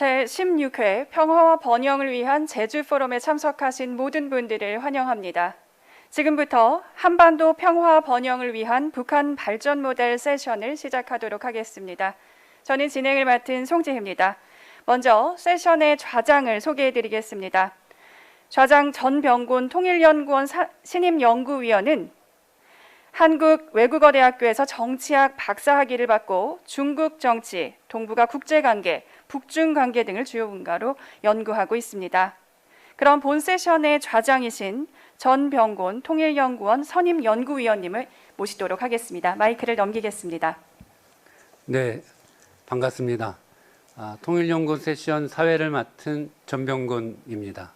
제16회 평화와 번영을 위한 제주 포럼에 참석하신 모든 분들을 환영합니다. 지금부터 한반도 평화 번영을 위한 북한 발전 모델 세션을 시작하도록 하겠습니다. 저는 진행을 맡은 송지혜입니다. 먼저 세션의 좌장을 소개해드리겠습니다. 좌장 전병곤 통일연구원 신임연구위원은 한국 외국어대학교에서 정치학 박사학위를 받고 중국 정치, 동북아 국제관계, 북중관계 등을 주요 분야로 연구하고 있습니다. 그럼 본 세션의 좌장이신 전병곤 통일연구원 선임연구위원님을 모시도록 하겠습니다. 마이크를 넘기겠습니다. 네, 반갑습니다. 통일연구원 세션 사회를 맡은 전병곤입니다.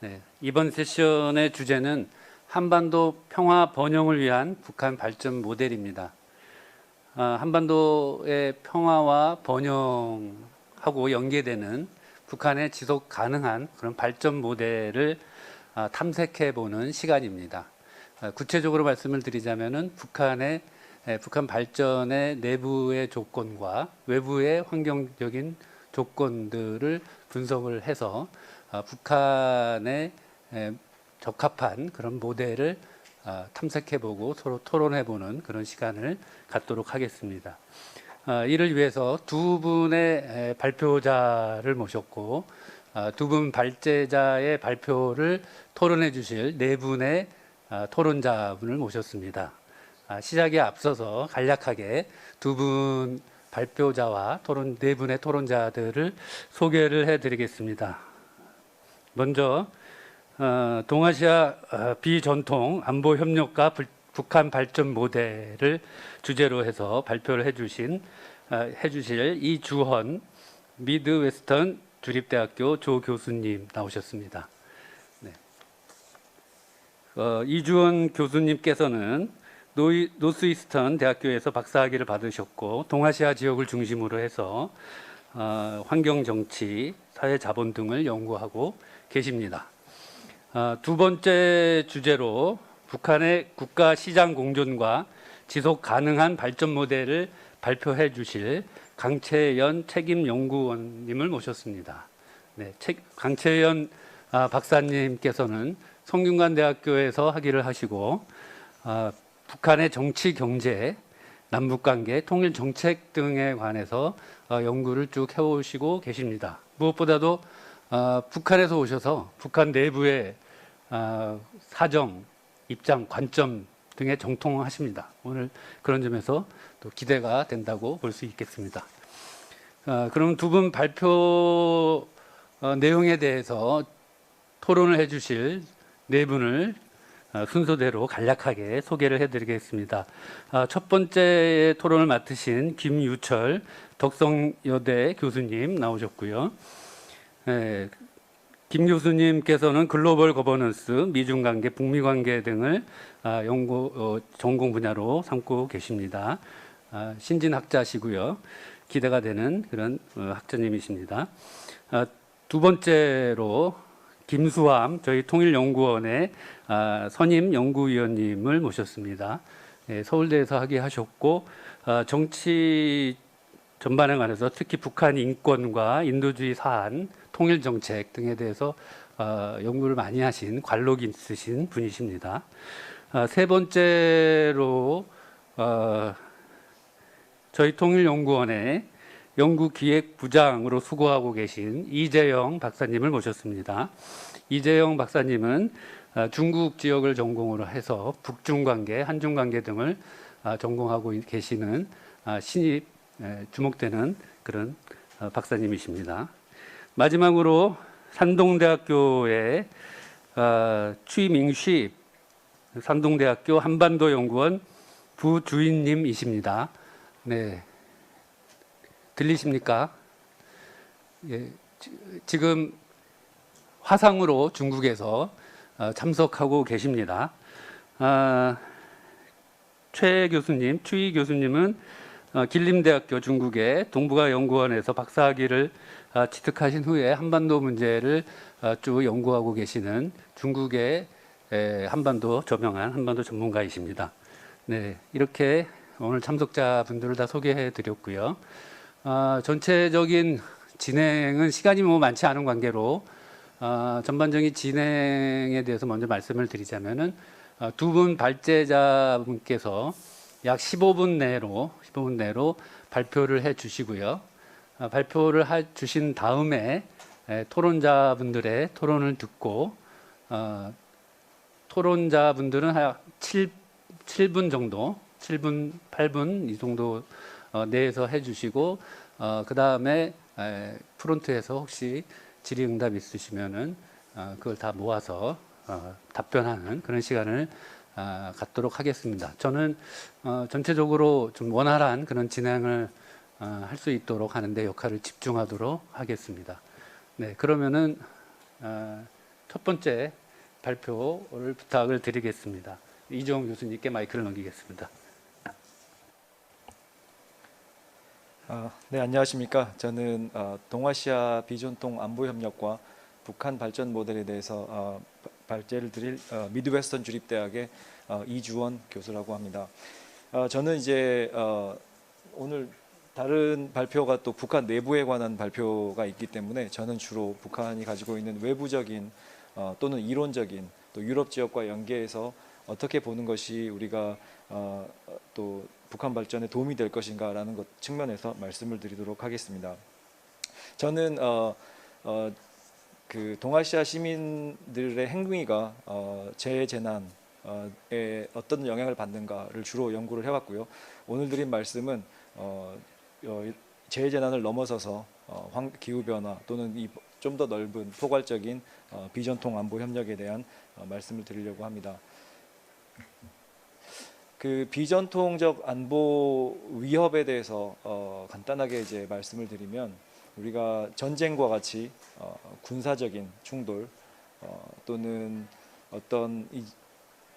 네, 이번 세션의 주제는 한반도 평화 번영을 위한 북한 발전 모델입니다. 한반도의 평화와 번영하고 연계되는 북한의 지속 가능한 그런 발전 모델을 탐색해 보는 시간입니다. 구체적으로 말씀을 드리자면은 북한 발전의 내부의 조건과 외부의 환경적인 조건들을 분석을 해서 북한의 적합한 그런 모델을 탐색해보고 서로 토론해보는 그런 시간을 갖도록 하겠습니다. 이를 위해서 두 분의 발표자를 모셨고 두 분 발제자의 발표를 토론해 주실 네 분의 토론자분을 모셨습니다. 시작에 앞서서 간략하게 두 분 발표자와 네 분의 토론자들을 소개를 해드리겠습니다. 먼저 동아시아 비전통 안보 협력과 북한 발전 모델을 주제로 해서 발표를 해주실 이주헌 미드웨스턴 주립대학교 조 교수님 나오셨습니다. 네. 이주헌 교수님께서는 노스이스턴 대학교에서 박사학위를 받으셨고 동아시아 지역을 중심으로 해서 환경정치, 사회자본 등을 연구하고 계십니다. 두 번째 주제로 북한의 국가 시장 공존과 지속 가능한 발전 모델을 발표해 주실 강채연 책임연구원님을 모셨습니다. 네, 강채연 박사님께서는 성균관대학교에서 학위를 하시고 북한의 정치, 경제, 남북관계, 통일정책 등에 관해서 연구를 쭉 해오시고 계십니다. 무엇보다도 북한에서 오셔서 북한 내부의 사정, 입장, 관점 등에 정통하십니다. 오늘 그런 점에서 또 기대가 된다고 볼 수 있겠습니다. 그럼 두 분 발표 내용에 대해서 토론을 해주실 네 분을 순서대로 간략하게 소개를 해드리겠습니다. 첫 번째 토론을 맡으신 김유철 덕성여대 교수님 나오셨고요. 김 교수님께서는 글로벌 거버넌스, 미중관계, 북미관계 등을 전공 분야로 삼고 계십니다. 신진학자시고요. 기대가 되는 그런 학자님이십니다. 두 번째로 김수함 저희 통일연구원의 선임 연구위원님을 모셨습니다. 서울대에서 학위하셨고 정치 전반에 관해서 특히 북한 인권과 인도주의 사안, 통일정책 등에 대해서 연구를 많이 하신 관록이 있으신 분이십니다. 세 번째로 저희 통일연구원의 연구기획부장으로 수고하고 계신 이재영 박사님을 모셨습니다. 이재영 박사님은 중국 지역을 전공으로 해서 북중관계, 한중관계 등을 전공하고 계시는 신입 주목되는 그런 박사님이십니다. 마지막으로 산동대학교의 추민식 산동대학교 한반도연구원 부주임님이십니다. 네, 들리십니까? 예, 지금 화상으로 중국에서 참석하고 계십니다. 추이 교수님은 길림대학교 중국의 동북아연구원에서 박사학위를 취득하신 후에 한반도 문제를 쭉 연구하고 계시는 중국의 한반도 저명한 한반도 전문가이십니다. 네, 이렇게 오늘 참석자분들을 다 소개해 드렸고요. 전체적인 진행은 시간이 뭐 많지 않은 관계로 전반적인 진행에 대해서 먼저 말씀을 드리자면은 두 분 발제자분께서 약 15분 내로 발표를 해 주시고요. 발표를 해 주신 다음에 토론자분들의 토론을 듣고 토론자분들은 한 7분 정도, 7분, 8분 이 정도 내에서 해주시고 그 다음에 프론트에서 혹시 질의응답 있으시면은 그걸 다 모아서 답변하는 그런 시간을 갖도록 하겠습니다. 저는 전체적으로 좀 원활한 그런 진행을 할 수 있도록 하는데 역할을 집중하도록 하겠습니다. 네, 그러면은 첫 번째 발표를 부탁을 드리겠습니다. 이종 교수님께 마이크를 넘기겠습니다. 네, 안녕하십니까. 저는 동아시아 비전통 안보 협력과 북한 발전 모델에 대해서 발제를 드릴 미드웨스턴 주립대학의 이주원 교수라고 합니다. 저는 이제 오늘 다른 발표가 또 북한 내부에 관한 발표가 있기 때문에 저는 주로 북한이 가지고 있는 외부적인 또는 이론적인 또 유럽 지역과 연계해서 어떻게 보는 것이 우리가 또 북한 발전에 도움이 될 것인가라는 것 측면에서 말씀을 드리도록 하겠습니다. 저는 그 동아시아 시민들의 행위가 재해재난에 어떤 영향을 받는가를 주로 연구를 해왔고요. 오늘 드린 말씀은 재해재난을 넘어서서 기후변화 또는 좀 더 넓은 포괄적인 비전통 안보 협력에 대한 말씀을 드리려고 합니다. 그 비전통적 안보 위협에 대해서 간단하게 이제 말씀을 드리면 우리가 전쟁과 같이 군사적인 충돌 또는 어떤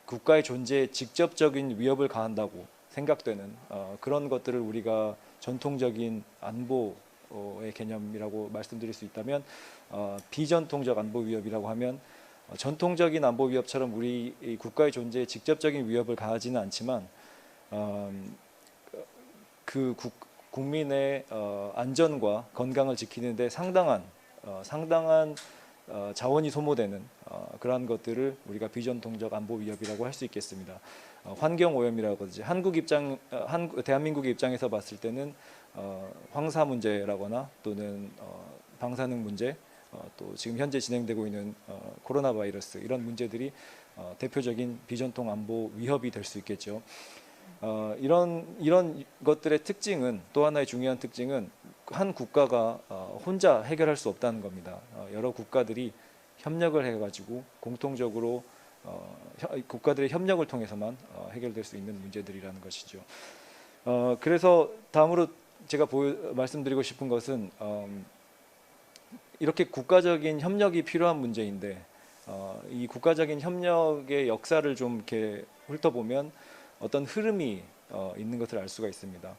국가의 존재에 직접적인 위협을 가한다고 생각되는 그런 것들을 우리가 전통적인 안보의 개념이라고 말씀드릴 수 있다면 비전통적 안보 위협이라고 하면 전통적인 안보 위협처럼 우리 국가의 존재에 직접적인 위협을 가하지는 않지만 그 국민의 안전과 건강을 지키는데 상당한 자원이 소모되는 그러한 것들을 우리가 비전통적 안보 위협이라고 할 수 있겠습니다. 환경 오염이라고 하지 대한민국의 입장에서 봤을 때는 황사 문제라거나 또는 방사능 문제 또 지금 현재 진행되고 있는 코로나 바이러스 이런 문제들이 대표적인 비전통 안보 위협이 될 수 있겠죠. 이런 것들의 특징은 또 하나의 중요한 특징은 한 국가가 혼자 해결할 수 없다는 겁니다. 여러 국가들이 협력을 해가지고 공통적으로 국가들의 협력을 통해서만 해결될 수 있는 문제들이라는 것이죠. 그래서 다음으로 제가 말씀드리고 싶은 것은 이렇게 국가적인 협력이 필요한 문제인데 이 국가적인 협력의 역사를 좀 이렇게 훑어보면 어떤 흐름이 있는 것을 알 수가 있습니다.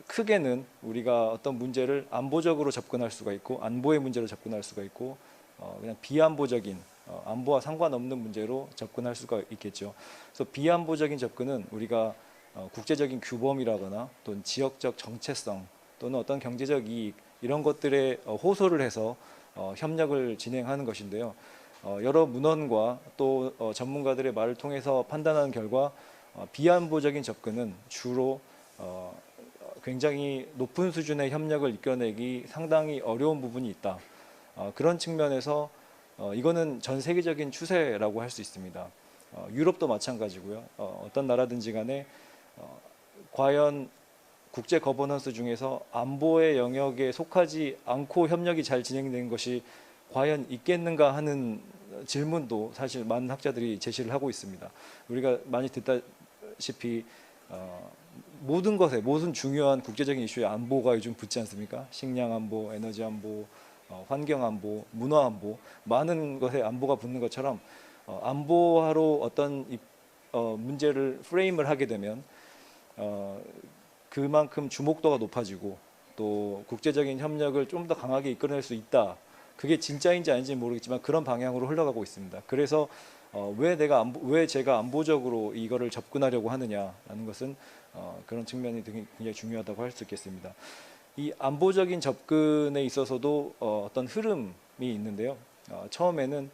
크게는 우리가 어떤 문제를 안보적으로 접근할 수가 있고 안보의 문제로 접근할 수가 있고 그냥 비안보적인 안보와 상관없는 문제로 접근할 수가 있겠죠. 그래서 비안보적인 접근은 우리가 국제적인 규범이라거나 또는 지역적 정체성 또는 어떤 경제적 이익 이런 것들에 호소를 해서 협력을 진행하는 것인데요. 여러 문헌과 또 전문가들의 말을 통해서 판단하는 결과 비안보적인 접근은 주로 굉장히 높은 수준의 협력을 이끌어내기 상당히 어려운 부분이 있다. 그런 측면에서 이거는 전 세계적인 추세라고 할 수 있습니다. 유럽도 마찬가지고요. 어떤 나라든지 간에 과연 국제 거버넌스 중에서 안보의 영역에 속하지 않고 협력이 잘 진행된 것이 과연 있겠는가 하는 질문도 사실 많은 학자들이 제시를 하고 있습니다. 우리가 많이 듣다시피 모든 것에 모든 중요한 국제적인 이슈에 안보가 요즘 붙지 않습니까? 식량 안보, 에너지 안보, 환경 안보, 문화 안보 많은 것에 안보가 붙는 것처럼 안보하러 어떤 문제를 프레임을 하게 되면 그만큼 주목도가 높아지고 또 국제적인 협력을 좀 더 강하게 이끌어낼 수 있다. 그게 진짜인지 아닌지는 모르겠지만 그런 방향으로 흘러가고 있습니다. 그래서 왜 제가 안보적으로 이거를 접근하려고 하느냐라는 것은 그런 측면이 굉장히 중요하다고 할 수 있겠습니다. 이 안보적인 접근에 있어서도 어떤 흐름이 있는데요. 처음에는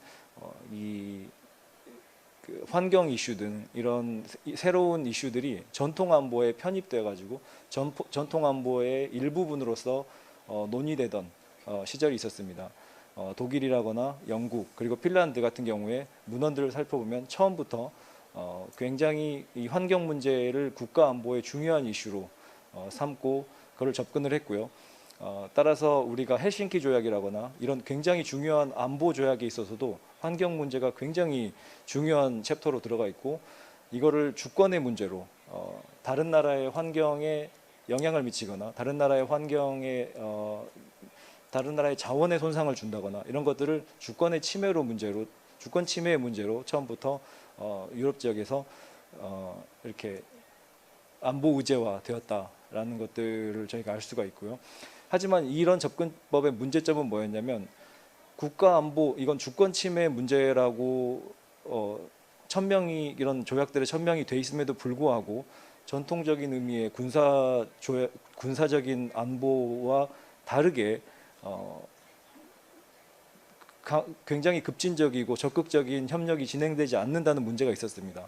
그 환경 이슈 등 이런 새로운 이슈들이 전통 안보에 편입돼 가지고 전통 안보의 일부분으로서 논의되던 시절이 있었습니다. 독일이라거나 영국 그리고 핀란드 같은 경우에 문헌들을 살펴보면 처음부터 굉장히 이 환경 문제를 국가 안보의 중요한 이슈로 삼고 그걸 접근을 했고요. 따라서 우리가 헬싱키 조약이라거나 이런 굉장히 중요한 안보 조약에 있어서도 환경 문제가 굉장히 중요한 챕터로 들어가 있고 이거를 주권의 문제로 다른 나라의 환경에 영향을 미치거나 다른 나라의 환경에 다른 나라의 자원에 손상을 준다거나 이런 것들을 주권 침해의 문제로 처음부터 유럽 지역에서 이렇게 안보 의제화 되었다라는 것들을 저희가 알 수가 있고요. 하지만 이런 접근법의 문제점은 뭐였냐면 국가 안보 이건 주권 침해 문제라고 천명이 이런 조약들에 천명이 돼 있음에도 불구하고 전통적인 의미의 군사적인 안보와 다르게 굉장히 급진적이고 적극적인 협력이 진행되지 않는다는 문제가 있었습니다.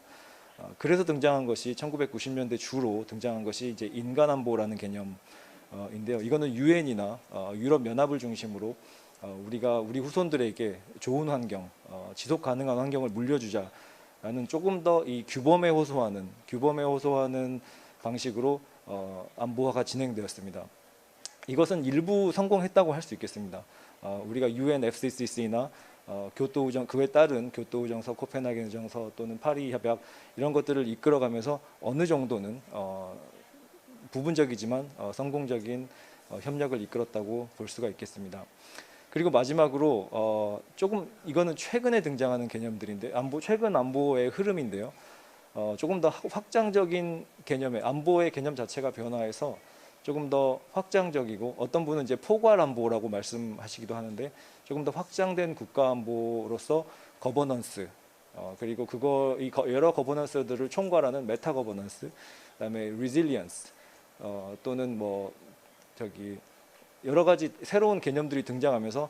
그래서 등장한 것이 1990년대 주로 등장한 것이 이제 인간안보라는 개념인데요. 이거는 유엔이나 유럽 연합을 중심으로 우리가 우리 후손들에게 좋은 환경, 지속 가능한 환경을 물려주자라는 조금 더 이 규범에 호소하는 방식으로 안보화가 진행되었습니다. 이것은 일부 성공했다고 할 수 있겠습니다. 우리가 UNFCCC나 그에 따른 교토우정서, 코펜하겐 정서 또는 파리 협약 이런 것들을 이끌어가면서 어느 정도는 부분적이지만 성공적인 협력을 이끌었다고 볼 수가 있겠습니다. 그리고 마지막으로 조금 이거는 최근에 등장하는 개념들인데 최근 안보의 흐름인데요. 조금 더 확장적인 개념의 안보의 개념 자체가 변화해서 조금 더 확장적이고 어떤 분은 이제 포괄 안보라고 말씀하시기도 하는데 조금 더 확장된 국가 안보로서 거버넌스 그리고 여러 거버넌스들을 총괄하는 메타 거버넌스 그다음에 리질리언스 또는 여러 가지 새로운 개념들이 등장하면서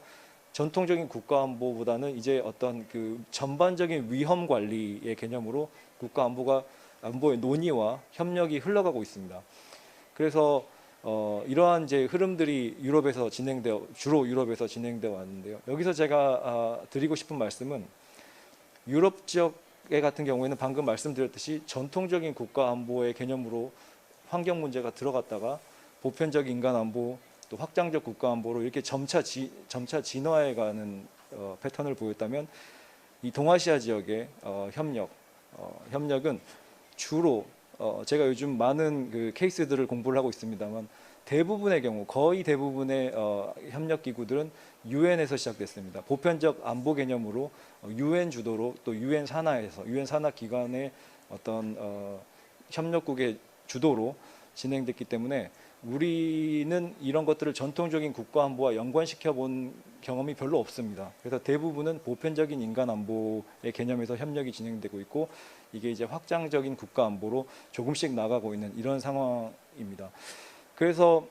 전통적인 국가 안보보다는 이제 어떤 그 전반적인 위험 관리의 개념으로 국가 안보의 논의와 협력이 흘러가고 있습니다. 그래서 이러한 이제 흐름들이 주로 유럽에서 진행되어 왔는데요. 여기서 제가 드리고 싶은 말씀은 유럽 지역의 같은 경우에는 방금 말씀드렸듯이 전통적인 국가 안보의 개념으로 환경 문제가 들어갔다가 보편적 인간 안보 또 확장적 국가 안보로 이렇게 점차 진화해가는 패턴을 보였다면 이 동아시아 지역의 협력은 주로 제가 요즘 많은 그 케이스들을 공부를 하고 있습니다만 거의 대부분의 협력 기구들은 유엔에서 시작됐습니다. 보편적 안보 개념으로 유엔 주도로 또 유엔 산하 기관의 어떤 협력국의 주도로 진행됐기 때문에 우리는 이런 것들을 전통적인 국가 안보와 연관시켜 본 경험이 별로 없습니다. 그래서 대부분은 보편적인 인간 안보의 개념에서 협력이 진행되고 있고 이게 이제 확장적인 국가 안보로 조금씩 나가고 있는 이런 상황입니다. 그래서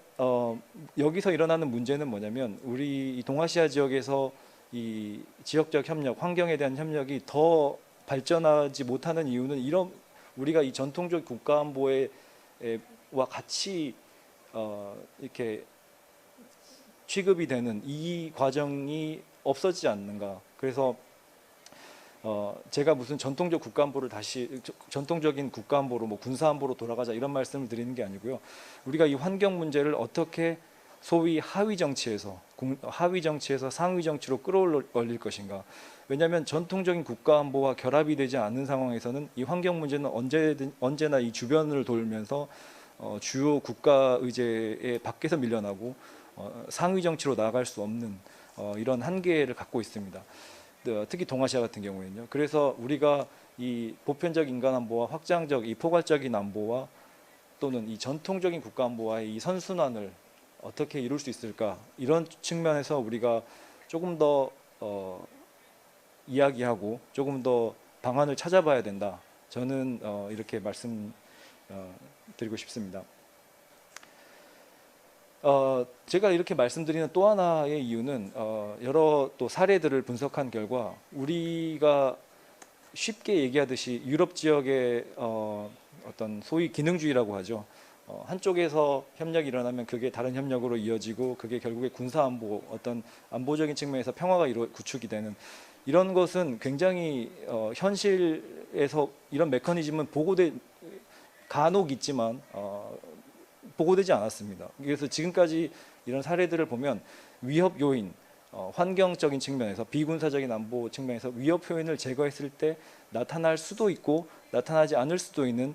여기서 일어나는 문제는 뭐냐면 우리 이 동아시아 지역에서 이 지역적 협력, 환경에 대한 협력이 더 발전하지 못하는 이유는 우리가 이 전통적 국가 안보와 같이 이렇게 취급이 되는 이 과정이 없어지지 않는가. 그래서 제가 무슨 전통적인 국가 안보로 군사 안보로 돌아가자 이런 말씀을 드리는 게 아니고요. 우리가 이 환경 문제를 어떻게 소위 하위 정치에서 상위 정치로 끌어올릴 것인가. 왜냐하면 전통적인 국가 안보와 결합이 되지 않는 상황에서는 이 환경 문제는 언제나 이 주변을 돌면서 주요 국가 의제에 밖에서 밀려나고 상위 정치로 나아갈 수 없는 이런 한계를 갖고 있습니다. 특히 동아시아 같은 경우에는요. 그래서 우리가 이 보편적 인간 안보와 확장적 이 포괄적인 안보와 또는 이 전통적인 국가 안보와의 이 선순환을 어떻게 이룰 수 있을까 이런 측면에서 우리가 조금 더 이야기하고 조금 더 방안을 찾아봐야 된다. 저는 이렇게 말씀드리고 싶습니다. 제가 이렇게 말씀드리는 또 하나의 이유는 여러 또 사례들을 분석한 결과 우리가 쉽게 얘기하듯이 유럽 지역의 어떤 소위 기능주의라고 하죠. 한쪽에서 협력이 일어나면 그게 다른 협력으로 이어지고 그게 결국에 군사 안보 어떤 안보적인 측면에서 평화가 구축이 되는 이런 것은 굉장히 현실에서 이런 메커니즘은 간혹 있지만 보고되지 않았습니다. 그래서 지금까지 이런 사례들을 보면 위협 요인, 환경적인 측면에서 비군사적인 안보 측면에서 위협 요인을 제거했을 때 나타날 수도 있고 나타나지 않을 수도 있는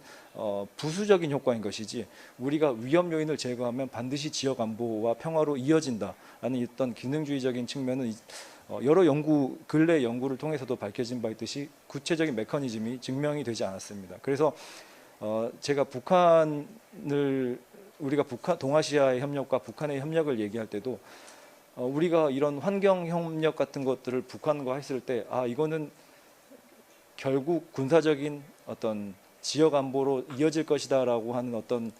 부수적인 효과인 것이지 우리가 위협 요인을 제거하면 반드시 지역 안보와 평화로 이어진다라는 어떤 기능주의적인 측면은 여러 근래 연구를 통해서도 밝혀진 바 있듯이 구체적인 메커니즘이 증명이 되지 않았습니다. 그래서 제가 우리가 동아시아의 협력과 북한의 협력을 얘기할 때도 우리가 이런 환경 협력 같은 것들을 북한과 했을 때 이거는 결국 군사적인 어떤 지역 안보로 이어질 것이다라고 하는 어떤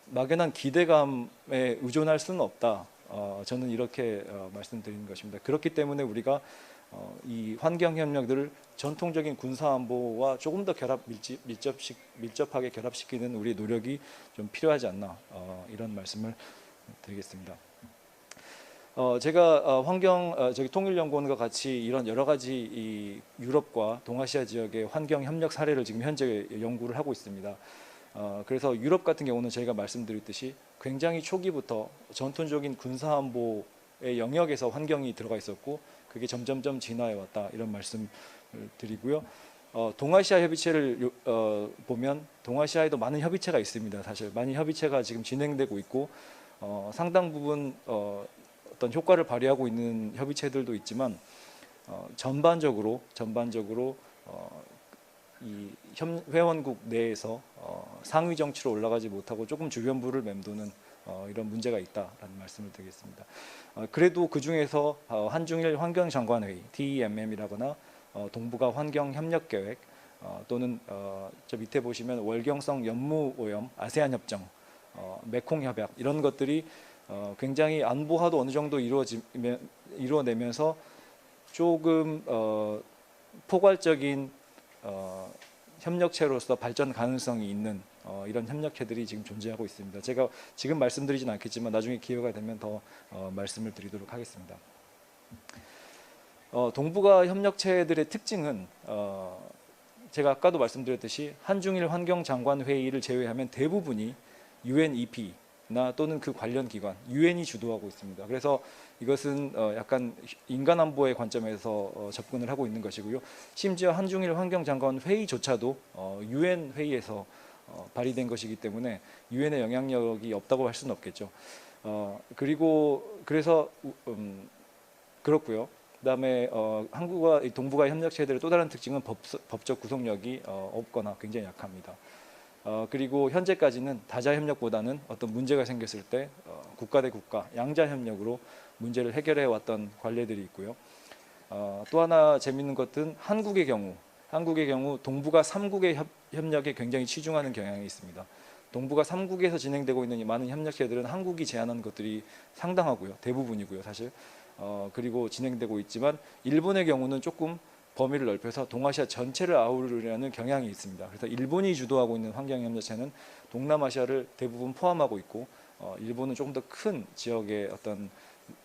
막연한 기대감에 의존할 수는 없다. 저는 이렇게 말씀드리는 것입니다. 그렇기 때문에 우리가 이 환경 협력들을 전통적인 군사 안보와 조금 더 밀접하게 결합시키는 우리의 노력이 좀 필요하지 않나 이런 말씀을 드리겠습니다. 제가 저기 통일연구원과 같이 이런 여러 가지 이 유럽과 동아시아 지역의 환경 협력 사례를 지금 현재 연구를 하고 있습니다. 그래서 유럽 같은 경우는 저희가 말씀드렸듯이 굉장히 초기부터 전통적인 군사안보의 영역에서 환경이 들어가 있었고 그게 점점점 진화해 왔다 이런 말씀을 드리고요. 동아시아 협의체를 보면 동아시아에도 많은 협의체가 있습니다. 사실 많은 협의체가 지금 진행되고 있고 상당 부분 어떤 효과를 발휘하고 있는 협의체들도 있지만 전반적으로 이 회원국 내에서 상위 정치로 올라가지 못하고 조금 주변부를 맴도는 이런 문제가 있다라는 말씀을 드리겠습니다. 그래도 그 중에서 한중일 환경장관회의 DEMM이라거나 동북아 환경협력계획 또는 저 밑에 보시면 월경성 연무오염 아세안 협정, 메콩 협약 이런 것들이 굉장히 안보화도 어느 정도 이루어내면서 조금 포괄적인 협력체로서 발전 가능성이 있는 이런 협력체들이 지금 존재하고 있습니다. 제가 지금 말씀드리진 않겠지만 나중에 기회가 되면 더 말씀을 드리도록 하겠습니다. 동북아 협력체들의 특징은 제가 아까도 말씀드렸듯이 한중일 환경장관회의를 제외하면 대부분이 UNEP나 또는 그 관련 기관, 유엔이 주도하고 있습니다. 그래서 이것은 약간 인간 안보의 관점에서 접근을 하고 있는 것이고요. 심지어 한중일 환경장관 회의조차도 유엔 회의에서 발의된 것이기 때문에 유엔의 영향력이 없다고 할 수는 없겠죠. 그래서 그렇고요. 그다음에 한국과 동북아 협력체들의 또 다른 특징은 법적 구속력이 없거나 굉장히 약합니다. 그리고 현재까지는 다자 협력보다는 어떤 문제가 생겼을 때 국가 대 국가 양자 협력으로 문제를 해결해 왔던 관례들이 있고요. 또 하나 재미있는 것은 한국의 경우 동북아 3국의 협력에 굉장히 치중하는 경향이 있습니다. 동북아 3국에서 진행되고 있는 이 많은 협력체들은 한국이 제안한 것들이 상당하고요. 대부분이고요, 사실. 그리고 진행되고 있지만 일본의 경우는 조금 범위를 넓혀서 동아시아 전체를 아우르려는 경향이 있습니다. 그래서 일본이 주도하고 있는 환경협력체는 동남아시아를 대부분 포함하고 있고 일본은 조금 더 큰 지역의 어떤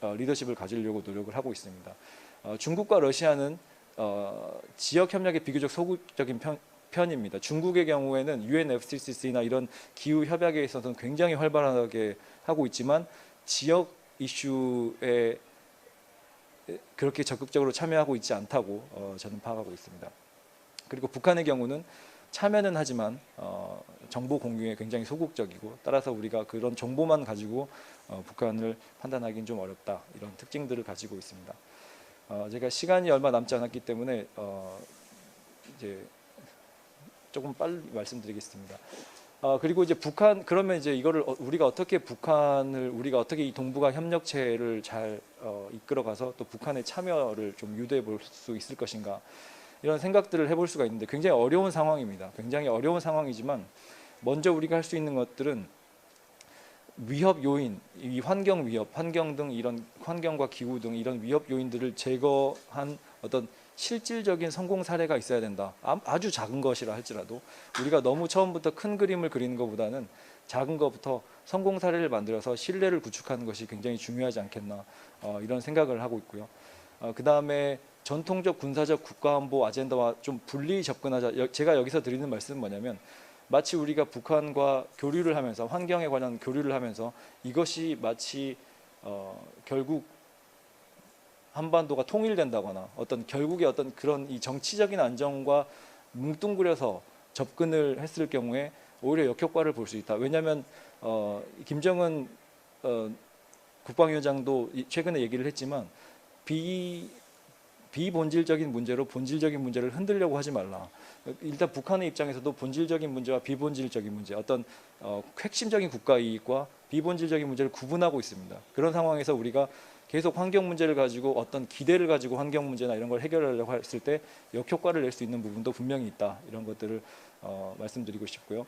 리더십을 가지려고 노력을 하고 있습니다. 중국과 러시아는 지역 협력에 비교적 소극적인 편입니다. 중국의 경우에는 UNFCCC나 이런 기후 협약에 있어서는 굉장히 활발하게 하고 있지만 지역 이슈에 그렇게 적극적으로 참여하고 있지 않다고 저는 파악하고 있습니다. 그리고 북한의 경우는 참여는 하지만 정보 공유에 굉장히 소극적이고 따라서 우리가 그런 정보만 가지고 북한을 판단하기는 좀 어렵다 이런 특징들을 가지고 있습니다. 제가 시간이 얼마 남지 않았기 때문에 이제 조금 빨리 말씀드리겠습니다. 그리고 이제 그러면 이제 이거를 우리가 어떻게 이 동북아 협력체를 잘 이끌어가서 또 북한의 참여를 좀 유도해 볼 수 있을 것인가 이런 생각들을 해볼 수가 있는데 굉장히 어려운 상황입니다. 굉장히 어려운 상황이지만 먼저 우리가 할 수 있는 것들은 위협 요인, 이 환경 위협, 환경 등 이런 환경과 기후 등 이런 위협 요인들을 제거한 어떤 실질적인 성공 사례가 있어야 된다. 아주 작은 것이라 할지라도 우리가 너무 처음부터 큰 그림을 그리는 것보다는 작은 것부터 성공 사례를 만들어서 신뢰를 구축하는 것이 굉장히 중요하지 않겠나 이런 생각을 하고 있고요. 그 다음에 전통적 군사적 국가안보 아젠다와 좀 분리 접근하자. 제가 여기서 드리는 말씀은 뭐냐면 마치 우리가 북한과 교류를 하면서 환경에 관한 교류를 하면서 이것이 마치 결국 한반도가 통일된다거나 어떤 결국에 어떤 그런 이 정치적인 안정과 뭉뚱그려서 접근을 했을 경우에 오히려 역효과를 볼 수 있다. 왜냐하면 김정은 국방위원장도 최근에 얘기를 했지만 비본질적인 문제로 본질적인 문제를 흔들려고 하지 말라. 일단 북한의 입장에서도 본질적인 문제와 비본질적인 문제, 어떤 핵심적인 국가 이익과 비본질적인 문제를 구분하고 있습니다. 그런 상황에서 우리가 계속 환경 문제를 가지고 어떤 기대를 가지고 환경 문제나 이런 걸 해결하려고 했을 때 역효과를 낼 수 있는 부분도 분명히 있다. 이런 것들을 말씀드리고 싶고요.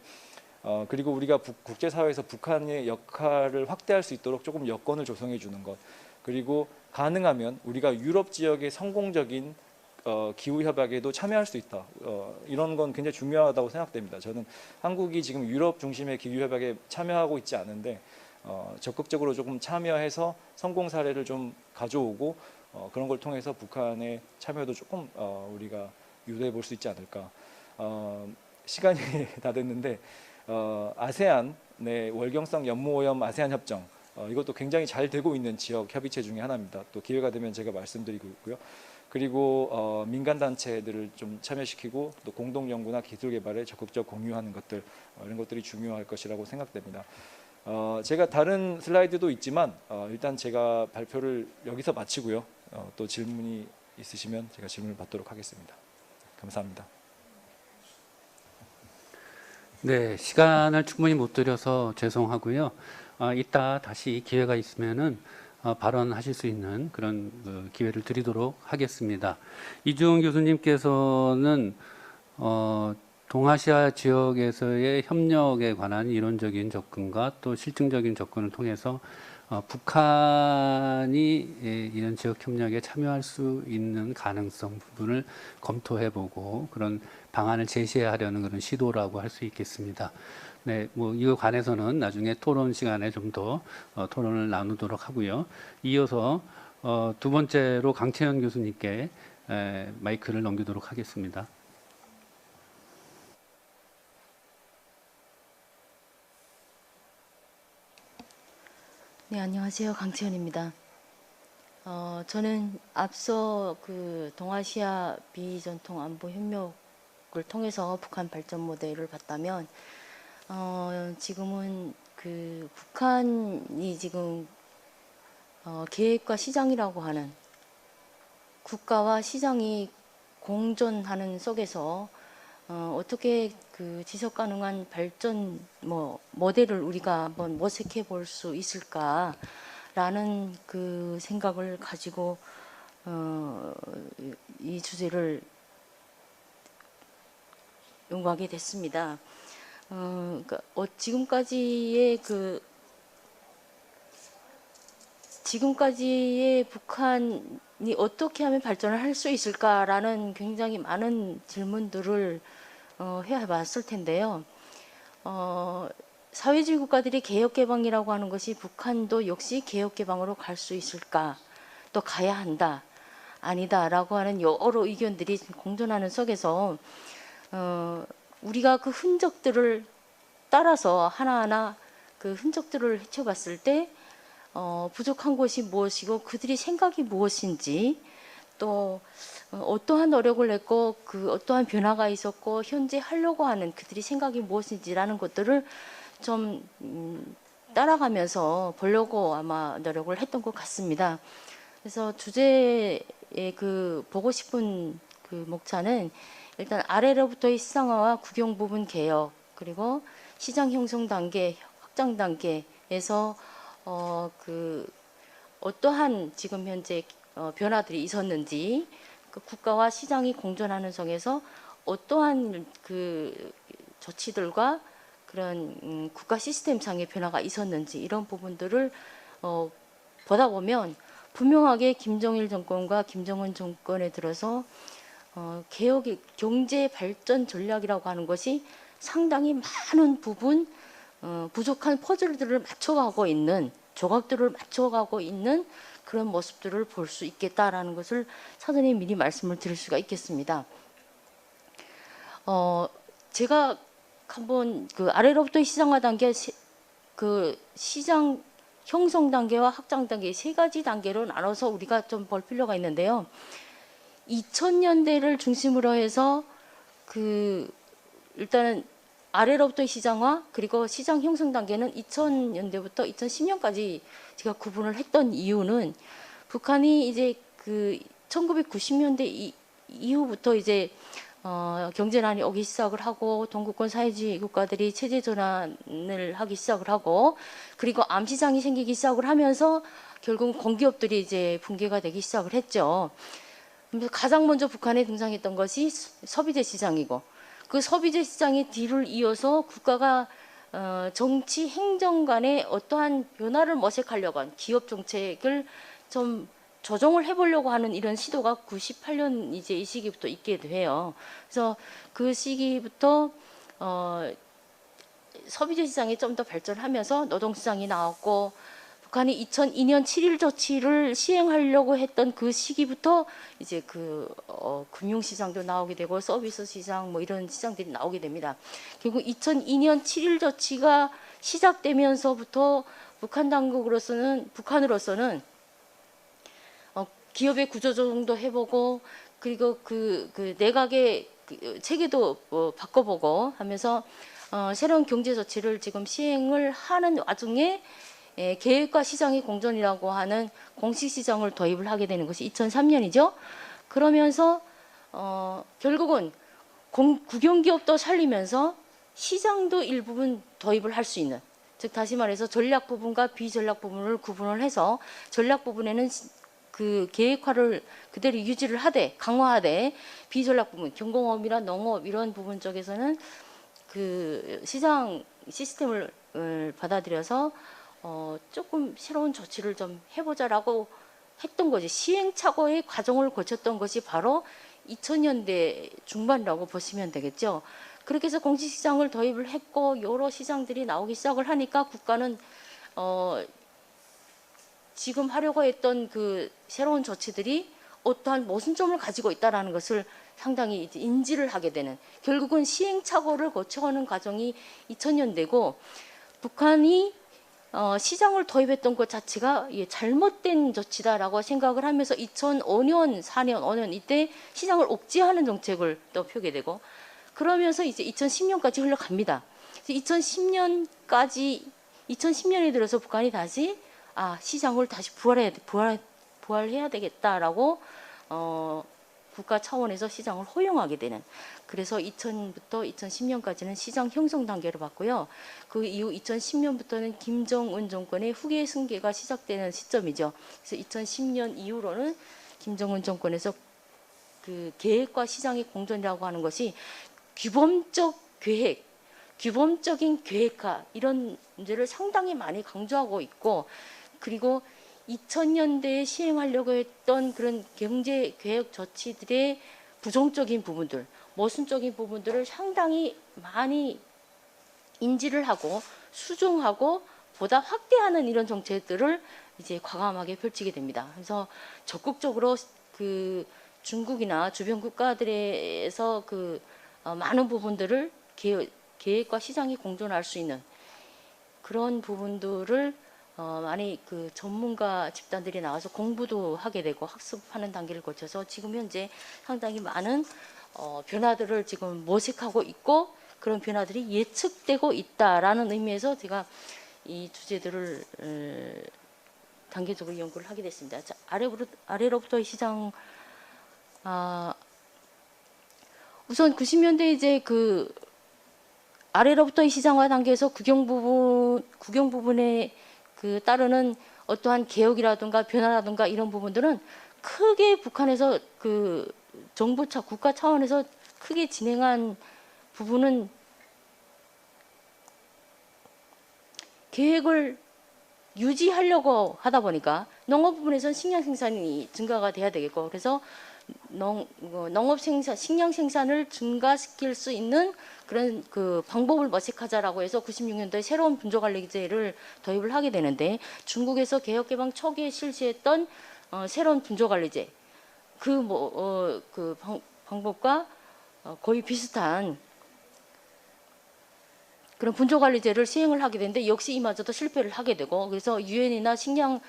그리고 우리가 국제사회에서 북한의 역할을 확대할 수 있도록 조금 여건을 조성해 주는 것, 그리고 가능하면 우리가 유럽 지역의 성공적인 기후 협약에도 참여할 수 있다. 이런 건 굉장히 중요하다고 생각됩니다. 저는 한국이 지금 유럽 중심의 기후 협약에 참여하고 있지 않은데 적극적으로 조금 참여해서 성공 사례를 좀 가져오고 그런 걸 통해서 북한의 참여도 조금 우리가 유도해 볼 수 있지 않을까. 시간이 다 됐는데 아세안의 월경성 연무오염 아세안 협정 이것도 굉장히 잘 되고 있는 지역 협의체 중에 하나입니다. 또 기회가 되면 제가 말씀드리고 있고요. 그리고 민간 단체들을 좀 참여시키고 또 공동 연구나 기술 개발에 적극적 공유하는 것들 이런 것들이 중요할 것이라고 생각됩니다. 제가 다른 슬라이드도 있지만 일단 제가 발표를 여기서 마치고요. 또 질문이 있으시면 제가 질문을 받도록 하겠습니다. 감사합니다. 네, 시간을 충분히 못 드려서 죄송하고요. 이따 다시 기회가 있으면은 발언하실 수 있는 그런 기회를 드리도록 하겠습니다. 이주은 교수님께서는 동아시아 지역에서의 협력에 관한 이론적인 접근과 또 실증적인 접근을 통해서 북한이 이런 지역 협력에 참여할 수 있는 가능성 부분을 검토해보고 그런 방안을 제시하려는 그런 시도라고 할 수 있겠습니다. 네, 뭐 이거 관해서는 나중에 토론 시간에 좀 더 토론을 나누도록 하고요. 이어서 두 번째로 강채연 교수님께 마이크를 넘기도록 하겠습니다. 네, 안녕하세요. 강채연입니다. 저는 앞서 그 동아시아 비전통 안보 협력을 통해서 북한 발전 모델을 봤다면, 지금은 그 북한이 지금 계획과 시장이라고 하는 국가와 시장이 공존하는 속에서 어떻게 그 지속 가능한 발전 모델을 우리가 한번 모색해 볼 수 있을까라는 그 생각을 가지고 이 주제를 연구하게 됐습니다. 그러니까 지금까지의 북한이 어떻게 하면 발전을 할 수 있을까라는 굉장히 많은 질문들을 해봤을 텐데요. 사회주의 국가들이 개혁개방이라고 하는 것이 북한도 역시 개혁개방으로 갈 수 있을까? 또 가야 한다, 아니다라고 하는 여러 의견들이 공존하는 속에서 우리가 그 흔적들을 따라서 하나하나 그 흔적들을 헤쳐봤을 때 부족한 것이 무엇이고 그들이 생각이 무엇인지, 또 어떠한 노력을 했고 그 어떠한 변화가 있었고 현재 하려고 하는 그들이 생각이 무엇인지라는 것들을 좀 따라가면서 보려고 아마 노력을 했던 것 같습니다. 그래서 주제에 그 보고 싶은 그 목차는 일단 아래로부터의 시장화와 국영 부분 개혁, 그리고 시장 형성 단계, 확장 단계에서 그 어떠한 지금 현재 변화들이 있었는지, 그 국가와 시장이 공존하는 속에서 어떠한 그 조치들과 그 그런 국가 시스템상의 변화가 있었는지 이런 부분들을 보다 보면 분명하게 김정일 정권과 김정은 정권에 들어서 개혁의 경제 발전 전략이라고 하는 것이 상당히 많은 부분 부족한 퍼즐들을 맞춰가고 있는 조각들을 맞춰가고 있는 그런 모습들을 볼 수 있겠다라는 것을 사전에 미리 말씀을 드릴 수가 있겠습니다. 제가 한번 그 아래로부터 시장화 단계, 그 시장 형성 단계와 확장 단계 세 가지 단계로 나눠서 우리가 좀 볼 필요가 있는데요. 2000년대를 중심으로 해서 그 일단은 아래로부터의 시장화 그리고 시장 형성 단계는 2000년대부터 2010년까지 제가 구분을 했던 이유는 북한이 이제 그 1990년대 이후부터 이제 경제난이 오기 시작을 하고 동구권 사회주의 국가들이 체제 전환을 하기 시작을 하고 그리고 암시장이 생기기 시작을 하면서 결국 공기업들이 이제 붕괴가 되기 시작을 했죠. 그래서 가장 먼저 북한에 등장했던 것이 소비재 시장이고 그 소비재 시장의 뒤를 이어서 국가가 정치 행정 간의 어떠한 변화를 모색하려고 한 기업 정책을 좀 조정을 해보려고 하는 이런 시도가 98년 이제 이 시기부터 있게 돼요. 그래서 그 시기부터 소비재 시장이 좀 더 발전하면서 노동 시장이 나왔고 북한이 2002년 7.1 조치를 시행하려고 했던 그 시기부터 이제 그 금융 시장도 나오게 되고 서비스 시장 뭐 이런 시장들이 나오게 됩니다. 결국 2002년 7.1 조치가 시작되면서부터 북한 당국으로서는 북한으로서는 기업의 구조조정도 해보고 그리고 그 내각의 체계도 바꿔보고 하면서 새로운 경제 조치를 지금 시행을 하는 와중에 계획과 시장의 공존이라고 하는 공식 시장을 도입을 하게 되는 것이 2003년이죠. 그러면서 결국은 국영기업도 살리면서 시장도 일부분 도입을 할 수 있는 즉 다시 말해서 전략 부분과 비전략 부분을 구분을 해서 전략 부분에는 그 계획화를 그대로 유지를 하되 강화하되 비전략 부분 경공업이나 농업 이런 부분 쪽에서는 그 시장 시스템을 받아들여서 조금 새로운 조치를 좀 해보자라고 했던 것이 시행착오의 과정을 거쳤던 것이 바로 2000년대 중반이라고 보시면 되겠죠. 그렇게 해서 공시시장을 도입을 했고 여러 시장들이 나오기 시작을 하니까 국가는 지금 하려고 했던 그 새로운 조치들이 어떠한 모순점을 가지고 있다는 것을 상당히 이제 인지를 하게 되는 결국은 시행착오를 거쳐가는 과정이 2000년대고 북한이 시장을 도입했던 것 자체가 잘못된 조치다라고 생각을 하면서 2005년, 4년, 5년 이때 시장을 옥죄하는 정책을 또 펴게 되고 그러면서 이제 2010년까지 흘러갑니다. 2010년에 들어서 북한이 다시 시장을 다시 부활해야 되겠다라고 국가 차원에서 시장을 허용하게 되는 그래서 2000부터 2010년까지는 시장 형성 단계로 봤고요. 그 이후 2010년부터는 김정은 정권의 후계 승계가 시작되는 시점이죠. 그래서 2010년 이후로는 김정은 정권에서 그 계획과 시장의 공존이라고 하는 것이 규범적 계획, 규범적인 계획화 이런 문제를 상당히 많이 강조하고 있고 그리고 2000년대에 시행하려고 했던 그런 경제 개혁 조치들의 부정적인 부분들, 모순적인 부분들을 상당히 많이 인지를 하고 수정하고 보다 확대하는 이런 정책들을 이제 과감하게 펼치게 됩니다. 그래서 적극적으로 그 중국이나 주변 국가들에서 그 많은 부분들을 계획과 시장이 공존할 수 있는 그런 부분들을 많이 그 전문가 집단들이 나와서 공부도 하게 되고 학습하는 단계를 거쳐서 지금 현재 상당히 많은 변화들을 지금 모색하고 있고 그런 변화들이 예측되고 있다라는 의미에서 제가 이 주제들을 단계적으로 연구를 하게 됐습니다. 자, 아래로부터의 시장 우선 90년대 이제 그 아래로부터의 시장화 단계에서 국영 부분에 그 따르는 어떠한 개혁이라든가 변화라든가 이런 부분들은 크게 북한에서 그 정부 국가 차원에서 크게 진행한 부분은 계획을 유지하려고 하다 보니까 농업 부분에서는 식량 생산이 증가가 돼야 되겠고, 그래서 농업 생산, 식량 생산을 증가시킬 수 있는 그런 그 방법을 모색하자라고 해서 96년도에 새로운 분조관리제를 도입을 하게 되는데, 중국에서 개혁개방 초기에 실시했던 새로운 분조관리제 그 방법과 거의 비슷한 그런 분조관리제를 시행을 하게 되는데, 역시 이마저도 실패를 하게 되고, 그래서 유엔이나 식량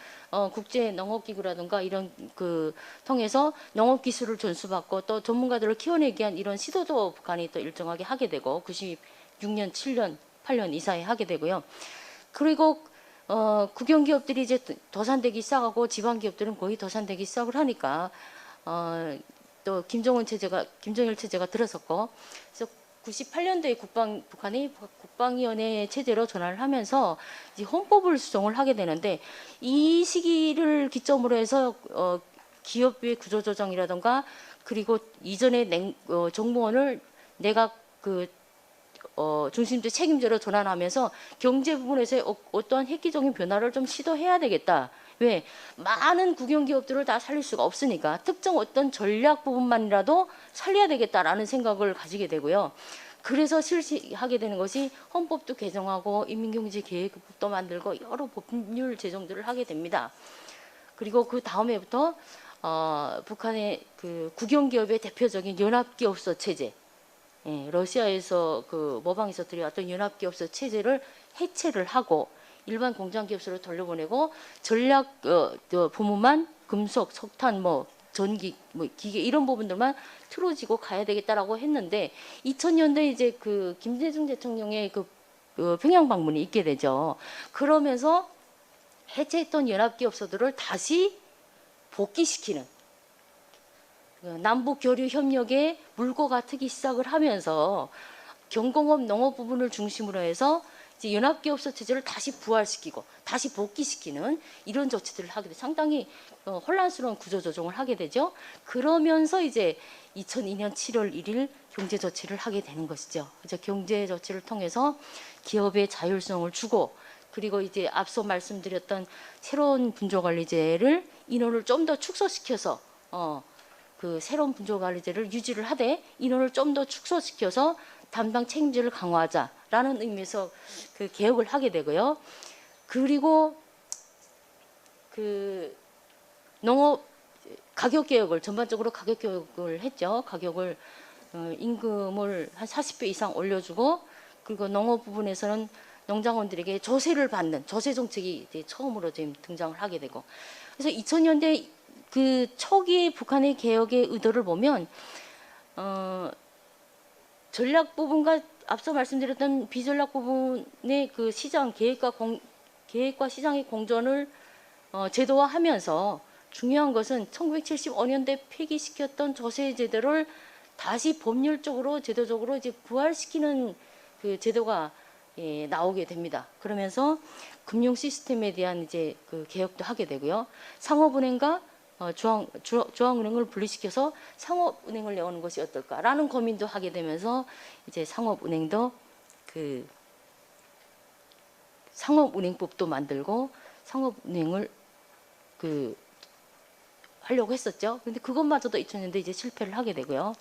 국제 농업기구라든가 이런 그 통해서 농업 기술을 전수받고 또 전문가들을 키워내기 위한 이런 시도도 북한이 또 일정하게 하게 되고, 96년, 7년, 8년 이 사이에 하게 되고요. 그리고 국영 기업들이 이제 도산되기 시작하고 지방 기업들은 거의 도산되기 시작을 하니까 또 김정일 체제가 들어섰고, 그래서 98년도에 북한이 국방위원회 체제로 전환을 하면서 이제 헌법을 수정을 하게 되는데, 이 시기를 기점으로 해서 기업의 구조조정이라든가, 그리고 이전에 정무원을 내각 중심제 책임제로 전환하면서 경제 부분에서의 어떠한 획기적인 변화를 좀 시도해야 되겠다. 왜? 많은 국영기업들을 다 살릴 수가 없으니까 특정 어떤 전략 부분만이라도 살려야 되겠다라는 생각을 가지게 되고요. 그래서 실시하게 되는 것이 헌법도 개정하고 인민경제계획법도 만들고 여러 법률 제정들을 하게 됩니다. 그리고 그 다음에부터 북한의 그 국영기업의 대표적인 연합기업소 체제, 러시아에서 그 모방해서 들여왔던 연합기업소 체제를 해체를 하고 일반 공장기업소로 돌려보내고, 전략 부문만 금속, 석탄, 전기, 기계 이런 부분들만 틀어지고 가야 되겠다라고 했는데, 2000년대 이제 그 김대중 대통령의 그 평양 방문이 있게 되죠. 그러면서 해체했던 연합기업소들을 다시 복귀시키는, 남북 교류 협력에 물꼬가 트기 시작을 하면서 경공업 농업 부분을 중심으로 해서 이제 연합기업소 체제를 다시 부활시키고 다시 복귀시키는 이런 조치들을 하게 돼, 상당히 혼란스러운 구조조정을 하게 되죠. 그러면서 이제 2002년 7월 1일 경제조치를 하게 되는 것이죠. 이제 경제조치를 통해서 기업의 자율성을 주고, 그리고 이제 앞서 말씀드렸던 새로운 분조관리제를 인원을 좀 더 축소시켜서 그 새로운 분조관리제를 유지를 하되 인원을 좀 더 축소시켜서 담당 책임제를 강화하자라는 의미에서 그 개혁을 하게 되고요. 그리고 그 농업 가격 개혁을 전반적으로 가격 개혁을 했죠. 가격을 임금을 한 40배 이상 올려주고, 그리고 농업 부분에서는 농장원들에게 조세를 받는 조세 정책이 이제 처음으로 지금 등장을 하게 되고, 그래서 2000년대 그 초기 북한의 개혁의 의도를 보면 전략 부분과 앞서 말씀드렸던 비전략 부분의 그 시장 계획과 시장의 공존을 제도화하면서, 중요한 것은 1975년대 폐기시켰던 조세 제도를 다시 법률적으로 제도적으로 이제 부활시키는 그 제도가 나오게 됩니다. 그러면서 금융 시스템에 대한 이제 그 개혁도 하게 되고요. 상업은행과 중앙은행을 분리시켜서 상업은행을 내오는 것이 어떨까라는 고민도 하게 되면서 이제 상업은행도 그 상업은행법도 만들고 상업은행을 그 하려고 했었죠. 근데 그것마저도 2000년대 이제 실패를 하게 되고요.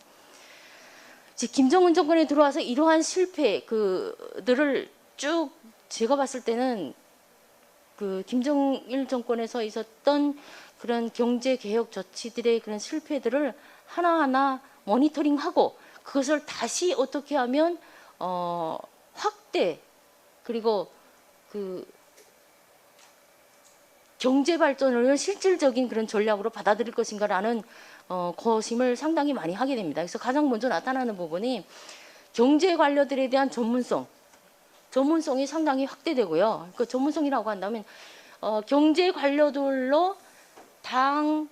이제 김정은 정권에 들어와서 이러한 실패 그들을 쭉 제가 봤을 때는 그 김정일 정권에서 있었던 그런 경제 개혁 조치들의 그런 실패들을 하나하나 모니터링하고, 그것을 다시 어떻게 하면 확대, 그리고 그 경제 발전을 실질적인 그런 전략으로 받아들일 것인가라는 고심을 상당히 많이 하게 됩니다. 그래서 가장 먼저 나타나는 부분이 경제 관료들에 대한 전문성이 상당히 확대되고요. 그 전문성이라고 한다면 경제 관료들로 당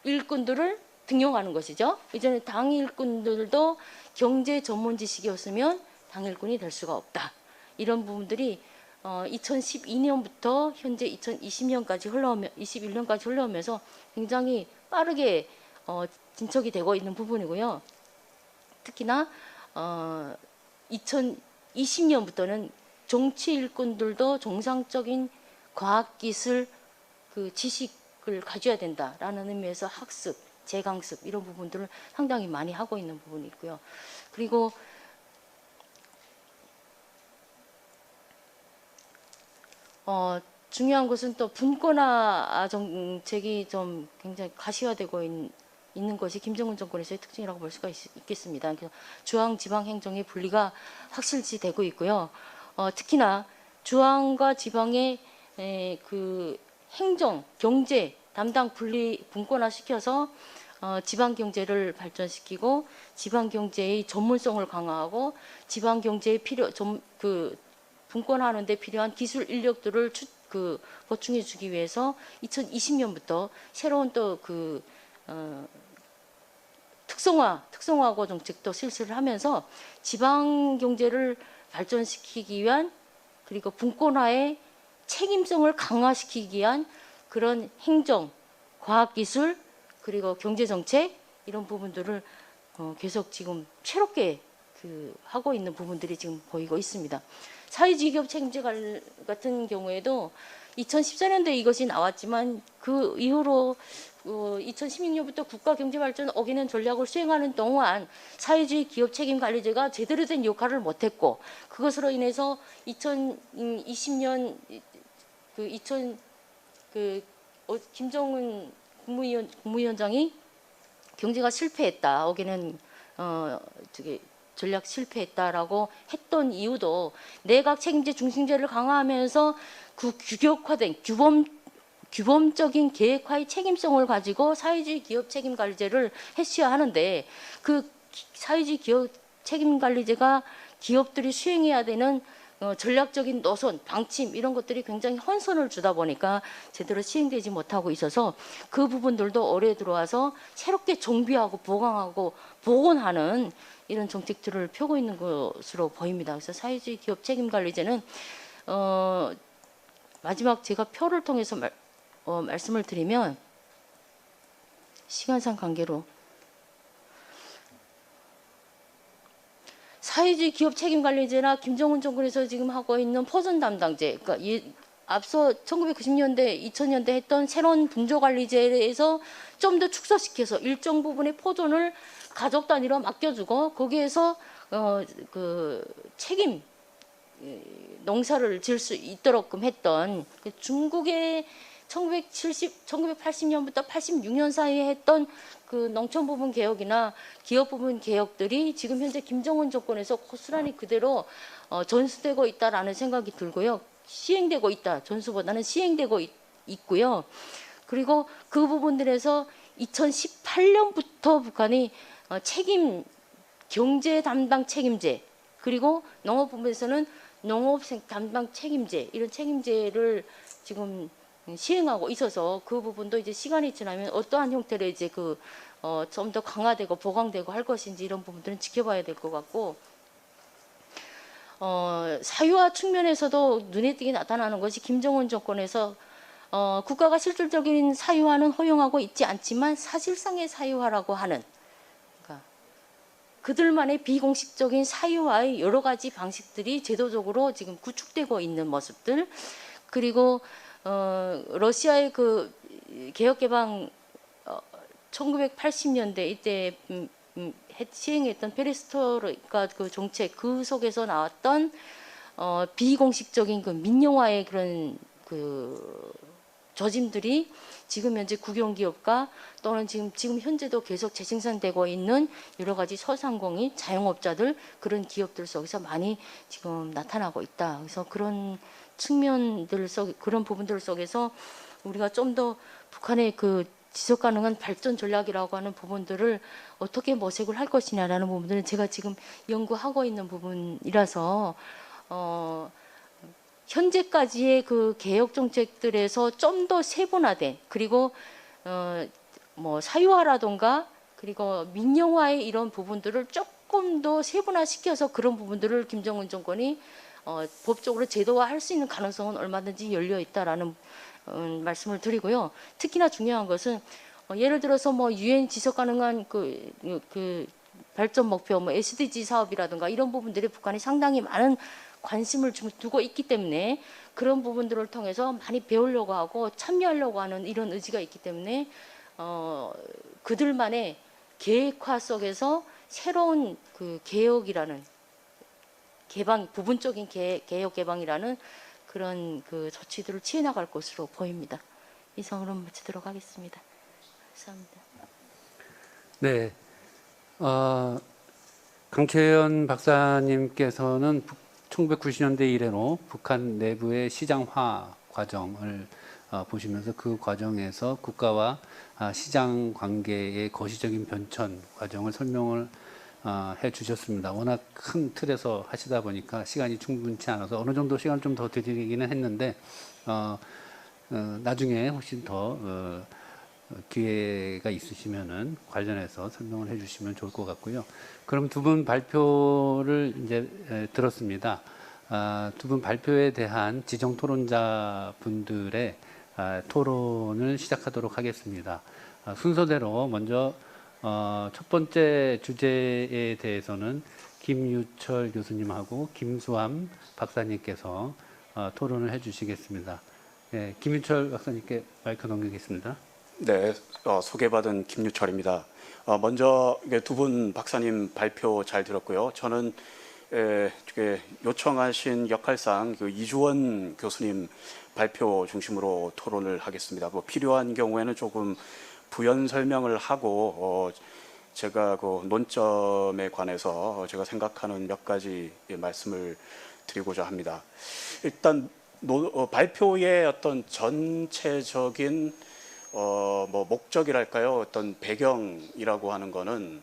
일꾼들을 등용하는 것이죠. 이전에 당 일꾼들도 경제 전문 지식이었으면 당 일꾼이 될 수가 없다. 이런 부분들이 2012년부터 현재 2020년까지 21년까지 흘러오면서 굉장히 빠르게 진척이 되고 있는 부분이고요. 특히나 2020년부터는 정치 일꾼들도 정상적인 과학기술 그 지식을 가져야 된다라는 의미에서 학습, 재강습 이런 부분들을 상당히 많이 하고 있는 부분이 있고요. 그리고 중요한 것은 또 분권화 정책이 좀 굉장히 가시화되고 있는 것이 김정은 정권에서의 특징이라고 볼 수가 있겠습니다. 그래서 중앙 지방 행정의 분리가 확실시 되고 있고요. 특히나 중앙과 지방의 그 행정, 경제 담당 분권화 시켜서 지방 경제를 발전시키고 지방 경제의 전문성을 강화하고 지방 경제에 분권화하는 데 필요한 기술 인력들을 보충해 주기 위해서 2020년부터 새로운 또 특성화고 정책도 실시를 하면서 지방 경제를 발전시키기 위한 그리고 분권화의 책임성을 강화시키기 위한 그런 행정, 과학기술 그리고 경제정책 이런 부분들을 계속 지금 새롭게 하고 있는 부분들이 지금 보이고 있습니다. 사회주의기업 책임제 같은 경우에도 2014년도에 이것이 나왔지만 그 이후로 2016년부터 국가경제발전 어기는 전략을 수행하는 동안 사회주의 기업 책임관리제가 제대로 된 역할을 못했고 그것으로 인해서 2020년 김정은 국무위원장이 경제가 실패했다. 어기는 전략 실패했다라고 했던 이유도 내각 책임제 중심제를 강화하면서 그 규격화된 규범적인 계획화의 책임성을 가지고 사회주의 기업 책임관리제를 해치워야 하는데 그 사회주의 기업 책임관리제가 기업들이 수행해야 되는 전략적인 노선, 방침 이런 것들이 굉장히 혼선을 주다 보니까 제대로 시행되지 못하고 있어서 그 부분들도 올해 들어와서 새롭게 정비하고 보강하고 복원하는 이런 정책들을 펴고 있는 것으로 보입니다. 그래서 사회주의 기업 책임관리제는 마지막 제가 표를 통해서 말씀을 드리면 시간상 관계로 사회주의 기업 책임관리제나 김정은 정권에서 지금 하고 있는 포전 담당제, 그러니까 앞서 1990년대, 2000년대 했던 새로운 분조관리제에서 좀 더 축소시켜서 일정 부분의 포전을 가족 단위로 맡겨주고 거기에서 책임 농사를 지을 수 있도록끔 했던 중국의 1980년부터 86년 사이에 했던 그 농촌 부분 개혁이나 기업 부분 개혁들이 지금 현재 김정은 정권에서 고스란히 그대로 전수되고 있다라는 생각이 들고요. 시행되고 있다. 전수보다는 시행되고 있고요. 그리고 그 부분들에서 2018년부터 북한이 경제 담당 책임제 그리고 농업부에서는 농업 담당 책임제 이런 책임제를 지금 시행하고 있어서 그 부분도 이제 시간이 지나면 어떠한 형태로 이제 좀 더 강화되고 보강되고 할 것인지 이런 부분들은 지켜봐야 될 것 같고 사유화 측면에서도 눈에 띄게 나타나는 것이 김정은 정권에서 국가가 실질적인 사유화는 허용하고 있지 않지만 사실상의 사유화라고 하는 그러니까 그들만의 비공식적인 사유화의 여러 가지 방식들이 제도적으로 지금 구축되고 있는 모습들 그리고 러시아의 그 개혁개방 1980년대 이때 시행했던 페레스트로이카 그 정책 그 속에서 나왔던 비공식적인 그 민영화의 그런 그 조짐들이 지금 현재 국영기업과 또는 지금 현재도 계속 재생산되고 있는 여러 가지 소상공인 자영업자들 그런 기업들 속에서 많이 지금 나타나고 있다. 그래서 그런 측면들 속 그런 부분들 속에서 우리가 좀 더 북한의 그 지속 가능한 발전 전략이라고 하는 부분들을 어떻게 모색을 할 것이냐라는 부분들은 제가 지금 연구하고 있는 부분이라서 현재까지의 그 개혁 정책들에서 좀 더 세분화된 그리고 뭐 사유화라던가 그리고 민영화의 이런 부분들을 조금 더 세분화시켜서 그런 부분들을 김정은 정권이 법적으로 제도화할 수 있는 가능성은 얼마든지 열려 있다라는 말씀을 드리고요. 특히나 중요한 것은 예를 들어서 뭐 유엔 지속 가능한 그 발전 목표, 뭐 SDG 사업이라든가 이런 부분들이 북한이 상당히 많은 관심을 두고 있기 때문에 그런 부분들을 통해서 많이 배우려고 하고 참여하려고 하는 이런 의지가 있기 때문에 그들만의 계획화 속에서 새로운 그 개혁이라는 부분적인 개혁 개방이라는 그런 그 조치들을 취해 나갈 것으로 보입니다. 이상으로 마치도록 하겠습니다. 감사합니다. 네, 강채연 박사님께서는 1990년대 이래로 북한 내부의 시장화 과정을 보시면서 그 과정에서 국가와 시장 관계의 거시적인 변천 과정을 설명을 해 주셨습니다. 워낙 큰 틀에서 하시다 보니까 시간이 충분치 않아서 어느 정도 시간을 좀 더 드리기는 했는데 나중에 훨씬 더 기회가 있으시면은 관련해서 설명을 해주시면 좋을 것 같고요. 그럼 두 분 발표를 이제 들었습니다. 두 분 발표에 대한 지정 토론자 분들의 토론을 시작하도록 하겠습니다. 순서대로 먼저 첫 번째 주제에 대해서는 김유철 교수님하고 김수함 박사님께서 토론을 해주시겠습니다. 네, 김유철 박사님께 마이크 넘기겠습니다. 네, 소개받은 김유철입니다. 먼저 두 분 박사님 발표 잘 들었고요. 저는 요청하신 역할상 그 이주원 교수님 발표 중심으로 토론을 하겠습니다. 뭐 필요한 경우에는 조금 부연 설명을 하고 제가 그 논점에 관해서 제가 생각하는 몇 가지 말씀을 드리고자 합니다. 일단 발표의 어떤 전체적인 뭐 목적이랄까요? 어떤 배경이라고 하는 거는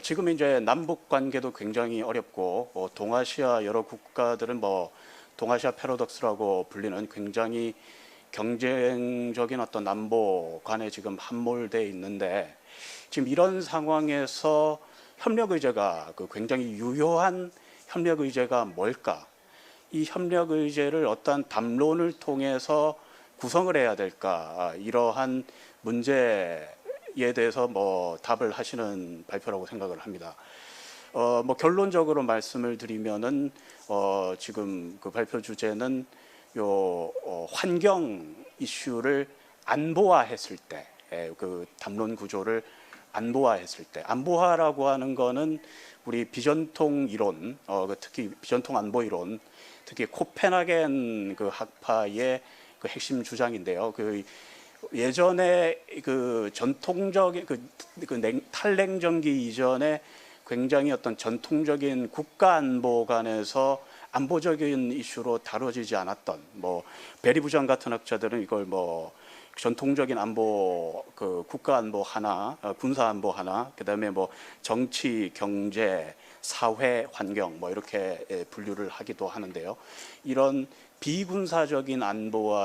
지금 이제 남북 관계도 굉장히 어렵고 동아시아 여러 국가들은 뭐 동아시아 패러독스라고 불리는 굉장히 경쟁적인 어떤 안보관에 지금 함몰돼 있는데 지금 이런 상황에서 협력 의제가 굉장히 유효한 협력 의제가 뭘까? 이 협력 의제를 어떤 담론을 통해서 구성을 해야 될까? 이러한 문제에 대해서 뭐 답을 하시는 발표라고 생각을 합니다. 뭐 결론적으로 말씀을 드리면은 지금 그 발표 주제는 환경 이슈를 안보화했을 때, 그 담론 구조를 안보화했을 때, 안보화라고 하는 거는 우리 비전통 이론, 특히 비전통 안보 이론, 특히 코펜하겐 그 학파의 그 핵심 주장인데요. 그 예전에 그 전통적인 탈냉전기 이전에 굉장히 어떤 전통적인 국가 안보관에서 안보적인 이슈로 다뤄지지 않았던 뭐 베리 부장 같은 학자들은 이걸 뭐 전통적인 안보 그 국가 안보 하나, 군사 안보 하나, 그다음에 뭐 정치, 경제, 사회, 환경 뭐 이렇게 분류를 하기도 하는데요. 이런 비군사적인 안보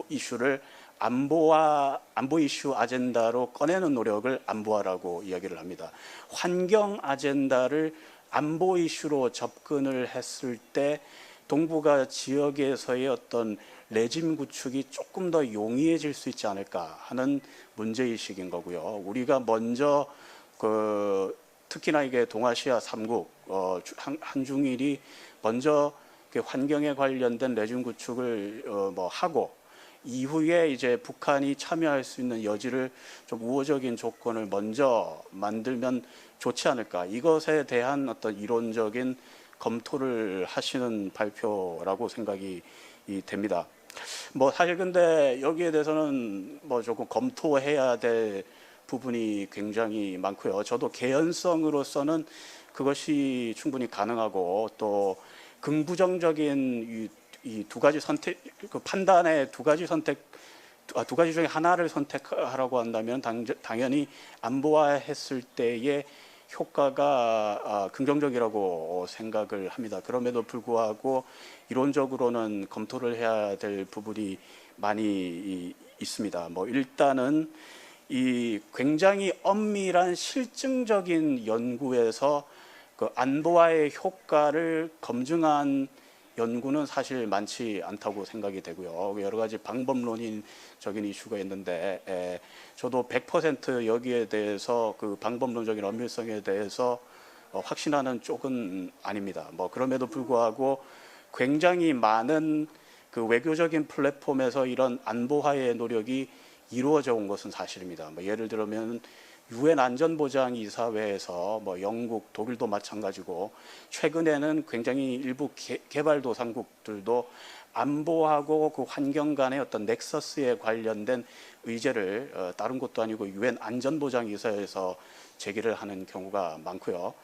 이슈를 안보 이슈 아젠다로 꺼내는 노력을 안보화라고 이야기를 합니다. 환경 아젠다를 안보 이슈로 접근을 했을 때 동북아 지역에서의 어떤 레짐 구축이 조금 더 용이해질 수 있지 않을까 하는 문제의식인 거고요. 우리가 먼저 특히나 이게 동아시아 3국 한중일이 먼저 환경에 관련된 레짐 구축을 하고 이후에 이제 북한이 참여할 수 있는 여지를 좀 우호적인 조건을 먼저 만들면 좋지 않을까. 이것에 대한 어떤 이론적인 검토를 하시는 발표라고 생각이 됩니다. 뭐 사실 근데 여기에 대해서는 뭐 조금 검토해야 될 부분이 굉장히 많고요. 저도 개연성으로서는 그것이 충분히 가능하고 또 긍부정적인 이 두 가지 선택, 그 판단의 두 가지 중에 하나를 선택하라고 한다면 당연히 안보화했을 때의 효과가 긍정적이라고 생각을 합니다. 그럼에도 불구하고 이론적으로는 검토를 해야 될 부분이 많이 있습니다. 뭐 일단은 이 굉장히 엄밀한 실증적인 연구에서 그 안보화의 효과를 검증한 연구는 사실 많지 않다고 생각이 되고요. 여러 가지 방법론적인 이슈가 있는데 저도 100% 여기에 대해서 그 방법론적인 엄밀성에 대해서 확신하는 쪽은 아닙니다. 뭐 그럼에도 불구하고 굉장히 많은 그 외교적인 플랫폼에서 이런 안보화의 노력이 이루어져 온 것은 사실입니다. 뭐 예를 들면 유엔 안전보장이사회에서 뭐 영국, 독일도 마찬가지고 최근에는 굉장히 일부 개발도상국들도 안보하고 그 환경 간의 어떤 넥서스에 관련된 의제를 다른 곳도 아니고 유엔 안전보장이사회에서 제기를 하는 경우가 많고요.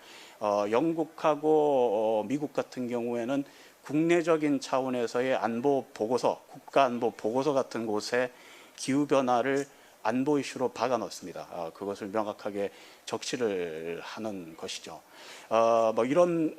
영국하고 미국 같은 경우에는 국내적인 차원에서의 안보 보고서, 국가 안보 보고서 같은 곳에 기후 변화를 안보 이슈로 박아 넣습니다. 그것을 명확하게 적시를 하는 것이죠. 뭐 이런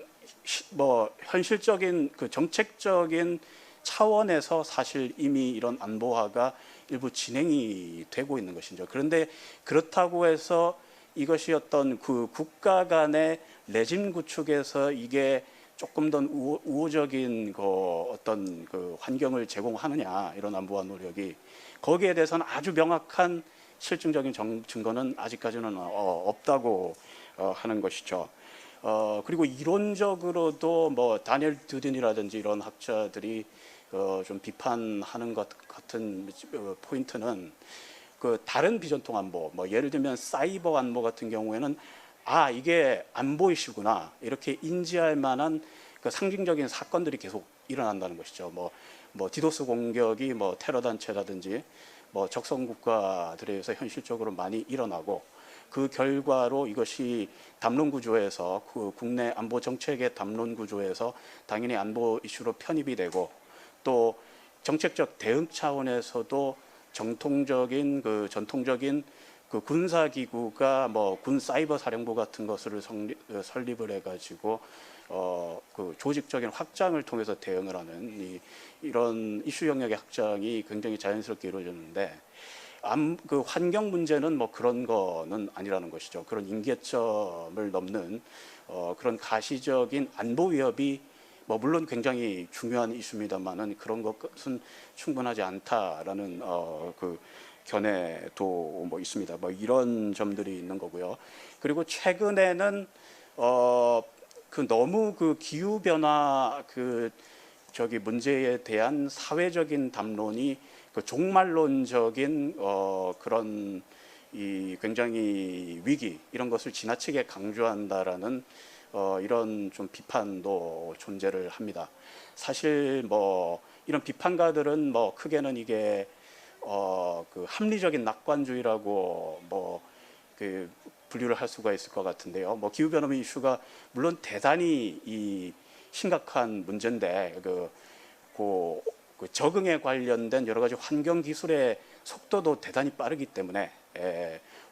뭐 현실적인 그 정책적인 차원에서 사실 이미 이런 안보화가 일부 진행이 되고 있는 것이죠. 그런데 그렇다고 해서 이것이 어떤 그 국가 간의 레짐 구축에서 이게 조금 더 우호적인 그 어떤 그 환경을 제공하느냐, 이런 안보화 노력이, 거기에 대해서는 아주 명확한 실증적인 증거는 아직까지는 없다고 하는 것이죠. 그리고 이론적으로도 뭐 다니엘 듀딘이라든지 이런 학자들이 좀 비판하는 것 같은 포인트는 그 다른 비전통 안보, 뭐 예를 들면 사이버 안보 같은 경우에는 이게 안보 이슈구나 이렇게 인지할 만한 그 상징적인 사건들이 계속 일어난다는 것이죠. 뭐 디도스 공격이 뭐 테러 단체라든지 뭐 적성 국가들에 의해서 현실적으로 많이 일어나고, 그 결과로 이것이 담론 구조에서 그 국내 안보 정책의 담론 구조에서 당연히 안보 이슈로 편입이 되고, 또 정책적 대응 차원에서도 전통적인 그 군사 기구가 뭐 군 사이버 사령부 같은 것을 설립을 해가지고 그 조직적인 확장을 통해서 대응을 하는 이런 이슈 영역의 확장이 굉장히 자연스럽게 이루어졌는데, 그 환경 문제는 뭐 그런 거는 아니라는 것이죠. 그런 임계점을 넘는 그런 가시적인 안보 위협이 뭐 물론 굉장히 중요한 이슈입니다만은 그런 것은 충분하지 않다라는 그 견해도 뭐 있습니다. 뭐 이런 점들이 있는 거고요. 그리고 최근에는 그 너무 그 기후 변화 문제에 대한 사회적인 담론이 그 종말론적인 그런 이 굉장히 위기 이런 것을 지나치게 강조한다라는 이런 좀 비판도 존재를 합니다. 사실 뭐 이런 비판가들은 뭐 크게는 이게 그 합리적인 낙관주의라고 뭐 그 분류를 할 수가 있을 것 같은데요. 뭐 기후 변화 이슈가 물론 대단히 이 심각한 문제인데 그 적응에 관련된 여러 가지 환경 기술의 속도도 대단히 빠르기 때문에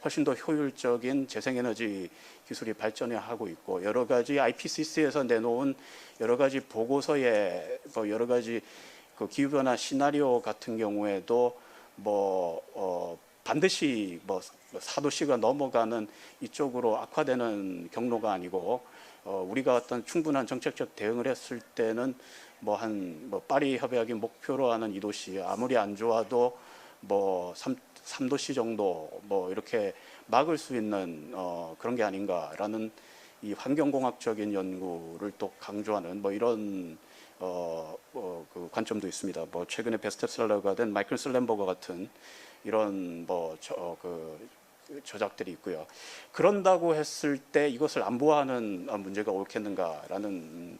훨씬 더 효율적인 재생에너지 기술이 발전하고 있고, 여러 가지 IPCC에서 내놓은 여러 가지 보고서에 뭐 여러 가지 그 기후 변화 시나리오 같은 경우에도 뭐 반드시 뭐 4도씨가 넘어가는 이쪽으로 악화되는 경로가 아니고, 우리가 어떤 충분한 정책적 대응을 했을 때는 뭐 파리 협약이 목표로 하는 2도씨, 아무리 안 좋아도 뭐 3도씨 정도 뭐 이렇게 막을 수 있는 그런 게 아닌가라는 이 환경공학적인 연구를 또 강조하는 뭐 이런 그 관점도 있습니다. 뭐 최근에 베스트셀러가 된 마이클 슬램버거 같은 이런 뭐 저작들이 있고요. 그런다고 했을 때 이것을 안보화하는 문제가 옳겠는가라는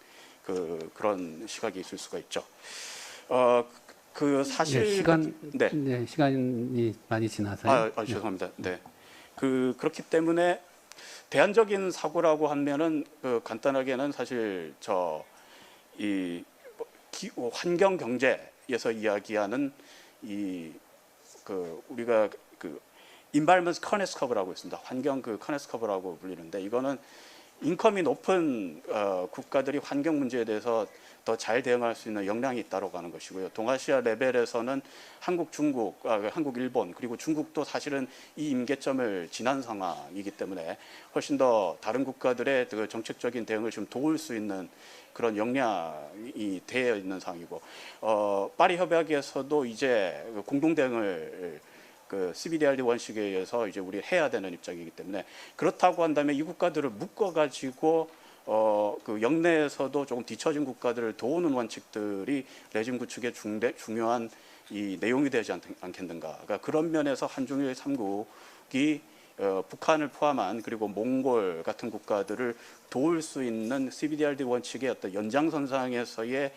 그런 시각이 있을 수가 있죠. 그 사실 시간이 많이 지나서요. 죄송합니다. 네. 그렇기 때문에 대안적인 사고라고 하면은 간단하게는 사실 환경 경제에서 이야기하는 우리가 environment cornice curve라고 있습니다. 환경 cornice curve라고 불리는데, 이거는 인컴이 높은 국가들이 환경 문제에 대해서 더 잘 대응할 수 있는 역량이 있다고 하는 것이고요. 동아시아 레벨에서는 한국, 일본 그리고 중국도 사실은 이 임계점을 지난 상황이기 때문에 훨씬 더 다른 국가들의 그 정책적인 대응을 좀 도울 수 있는 그런 역량이 되어 있는 상황이고, 파리 협약에서도 이제 공동 대응을 그 CBDRD 원칙에 의해서 이제 우리 해야 되는 입장이기 때문에 그렇다고 한다면 이 국가들을 묶어가지고 그 영내에서도 조금 뒤처진 국가들을 도우는 원칙들이 레짐 구축의 중요한 이 내용이 되지 않겠는가. 그러니까 그런 면에서 한중일 3국이 북한을 포함한 그리고 몽골 같은 국가들을 도울 수 있는 CBDRD 원칙의 어떤 연장선상에서의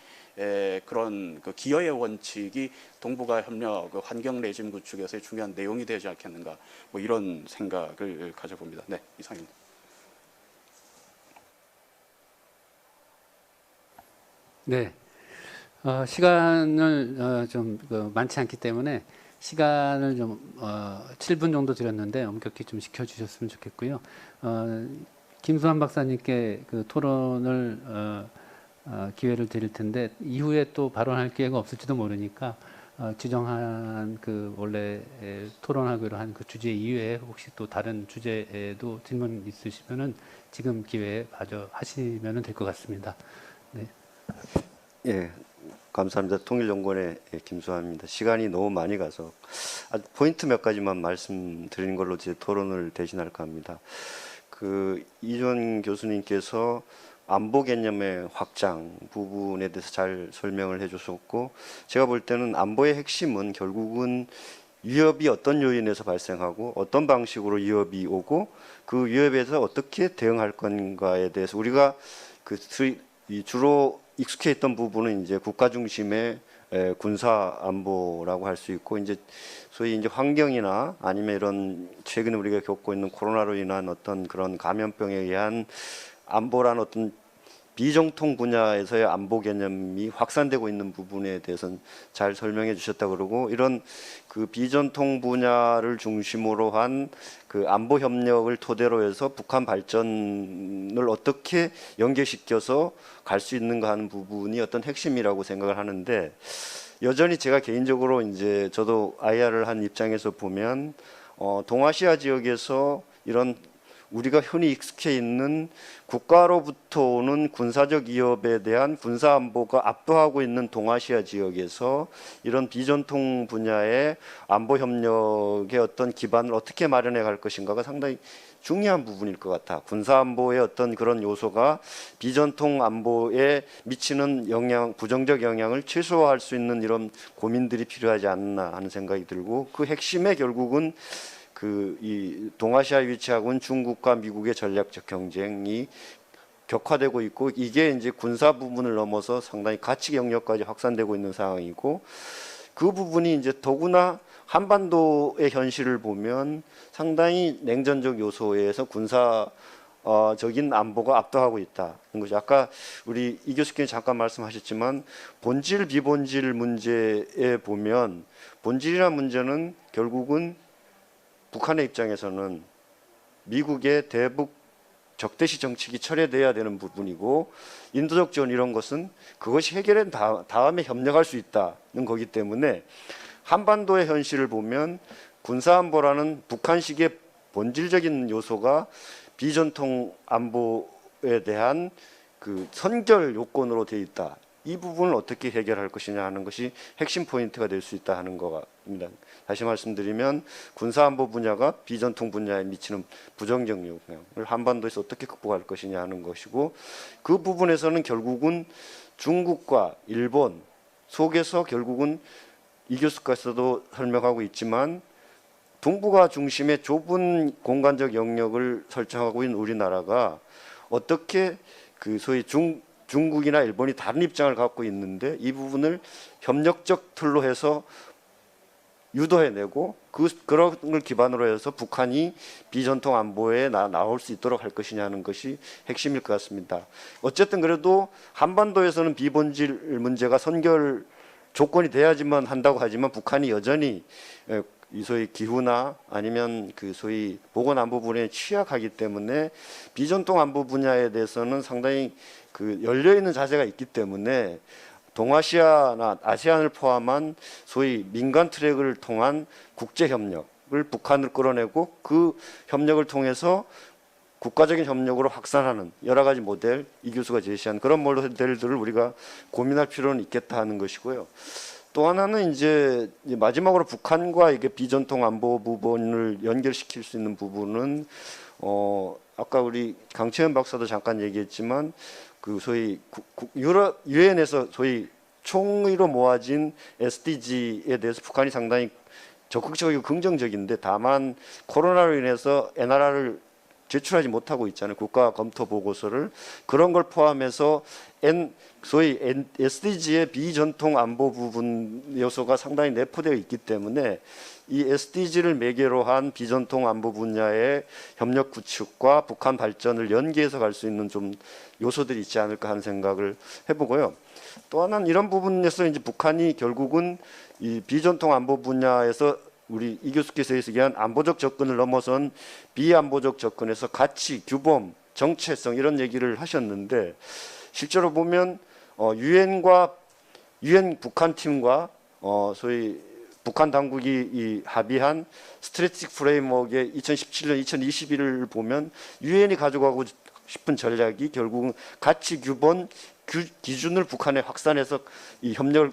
그런 그 기여의 원칙이 동북아 협력 그 환경 레짐 구축에서의 중요한 내용이 되지 않겠는가. 뭐 이런 생각을 가져봅니다. 네, 이상입니다. 네. 시간을 좀 많지 않기 때문에 시간을 좀 7분 정도 드렸는데 엄격히 좀 지켜주셨으면 좋겠고요. 김수환 박사님께 그 토론을 기회를 드릴 텐데 이후에 또 발언할 기회가 없을지도 모르니까 지정한 그 원래 토론하기로 한 그 주제 이외에 혹시 또 다른 주제에도 질문 있으시면은 지금 기회에 마저 하시면은 될 것 같습니다. 네. 예, 감사합니다. 통일연구원의 김수환입니다. 시간이 너무 많이 가서 포인트 몇 가지만 말씀드리는 걸로 제 토론을 대신할까 합니다. 그 이준 교수님께서 안보 개념의 확장 부분에 대해서 잘 설명을 해주셨고, 제가 볼 때는 안보의 핵심은 결국은 위협이 어떤 요인에서 발생하고 어떤 방식으로 위협이 오고 그 위협에서 어떻게 대응할 건가에 대해서 우리가 그 주로 익숙해 있던 부분은 이제 국가 중심의 군사 안보라고 할 수 있고, 이제 소위 이제 환경이나 아니면 이런 최근에 우리가 겪고 있는 코로나로 인한 어떤 그런 감염병에 의한 안보란 어떤 비정통 분야에서의 안보 개념이 확산되고 있는 부분에 대해서는 잘 설명해 주셨다 그러고, 이런 그 비전통 분야를 중심으로 한 그 안보 협력을 토대로 해서 북한 발전을 어떻게 연계시켜서 갈 수 있는가 하는 부분이 어떤 핵심이라고 생각을 하는데, 여전히 제가 개인적으로 이제 저도 IR을 한 입장에서 보면 동아시아 지역에서 이런 우리가 흔히 익숙해 있는 국가로부터 오는 군사적 위협에 대한 군사 안보가 압도하고 있는 동아시아 지역에서 이런 비전통 분야의 안보 협력의 어떤 기반을 어떻게 마련해 갈 것인가가 상당히 중요한 부분일 것 같아. 군사 안보의 어떤 그런 요소가 비전통 안보에 미치는 영향, 부정적 영향을 최소화할 수 있는 이런 고민들이 필요하지 않나 하는 생각이 들고, 그 핵심에 결국은 이 동아시아에 위치하고 있는 중국과 미국의 전략적 경쟁이 격화되고 있고, 이게 이제 군사 부분을 넘어서 상당히 가치 영역까지 확산되고 있는 상황이고, 그 부분이 이제 더구나 한반도의 현실을 보면 상당히 냉전적 요소에서 군사적인 안보가 압도하고 있다는 것이, 아까 우리 이 교수님이 잠깐 말씀하셨지만 본질 비본질 문제에 보면, 본질이라는 문제는 결국은 북한의 입장에서는 미국의 대북 적대시 정책이 철회돼야 되는 부분이고, 인도적 지원 이런 것은 그것이 해결된 다음에 협력할 수 있다는 거기 때문에, 한반도의 현실을 보면 군사안보라는 북한식의 본질적인 요소가 비전통 안보에 대한 그 선결 요건으로 되어 있다. 이 부분을 어떻게 해결할 것이냐 하는 것이 핵심 포인트가 될 수 있다 하는 겁니다. 다시 말씀드리면 군사안보 분야가 비전통 분야에 미치는 부정적 영향을 한반도에서 어떻게 극복할 것이냐 하는 것이고, 그 부분에서는 결국은 중국과 일본 속에서 결국은 이 교수께서도 설명하고 있지만 동북아 중심의 좁은 공간적 영역을 설정하고 있는 우리나라가 어떻게 그 소위 중국이나 일본이 다른 입장을 갖고 있는데 이 부분을 협력적 틀로 해서 유도해내고 그런 걸 기반으로 해서 북한이 비전통 안보에 나올 수 있도록 할 것이냐는 것이 핵심일 것 같습니다. 어쨌든 그래도 한반도에서는 비본질 문제가 선결 조건이 돼야지만 한다고 하지만, 북한이 여전히 이 소위 기후나 아니면 그 소위 보건 안보 분야에 취약하기 때문에 비전통 안보 분야에 대해서는 상당히 그 열려 있는 자세가 있기 때문에, 동아시아나 아세안을 포함한 소위 민간 트랙을 통한 국제 협력을 북한을 끌어내고 그 협력을 통해서 국가적인 협력으로 확산하는 여러 가지 모델, 이 교수가 제시한 그런 모델들을 우리가 고민할 필요는 있겠다 하는 것이고요. 또 하나는 이제 마지막으로 북한과 이게 비전통 안보 부분을 연결시킬 수 있는 부분은 아까 우리 강채연 박사도 잠깐 얘기했지만 그 소위 유럽 유엔에서 소위 총의로 모아진 SDG에 대해서 북한이 상당히 적극적이고 긍정적인데 다만 코로나로 인해서 NRR을 제출하지 못하고 있잖아요. 국가 검토 보고서를. 그런 걸 포함해서 소위 SDG의 비전통 안보 부분 요소가 상당히 내포되어 있기 때문에 이 SDG를 매개로 한 비전통 안보 분야의 협력 구축과 북한 발전을 연계해서 갈 수 있는 좀 요소들이 있지 않을까 하는 생각을 해보고요. 또 하나는 이런 부분에서 이제 북한이 결국은 이 비전통 안보 분야에서 우리 이 교수께서 얘기한 안보적 접근을 넘어선 비안보적 접근에서 가치, 규범, 정체성 이런 얘기를 하셨는데 실제로 보면 유엔 북한 팀과 소위 북한 당국이 이 합의한 스트래티직 프레임워크의 2017년, 2021을 보면 유엔이 가져가고 싶은 전략이 결국은 가치, 규범, 기준을 북한에 확산해서 이 협력을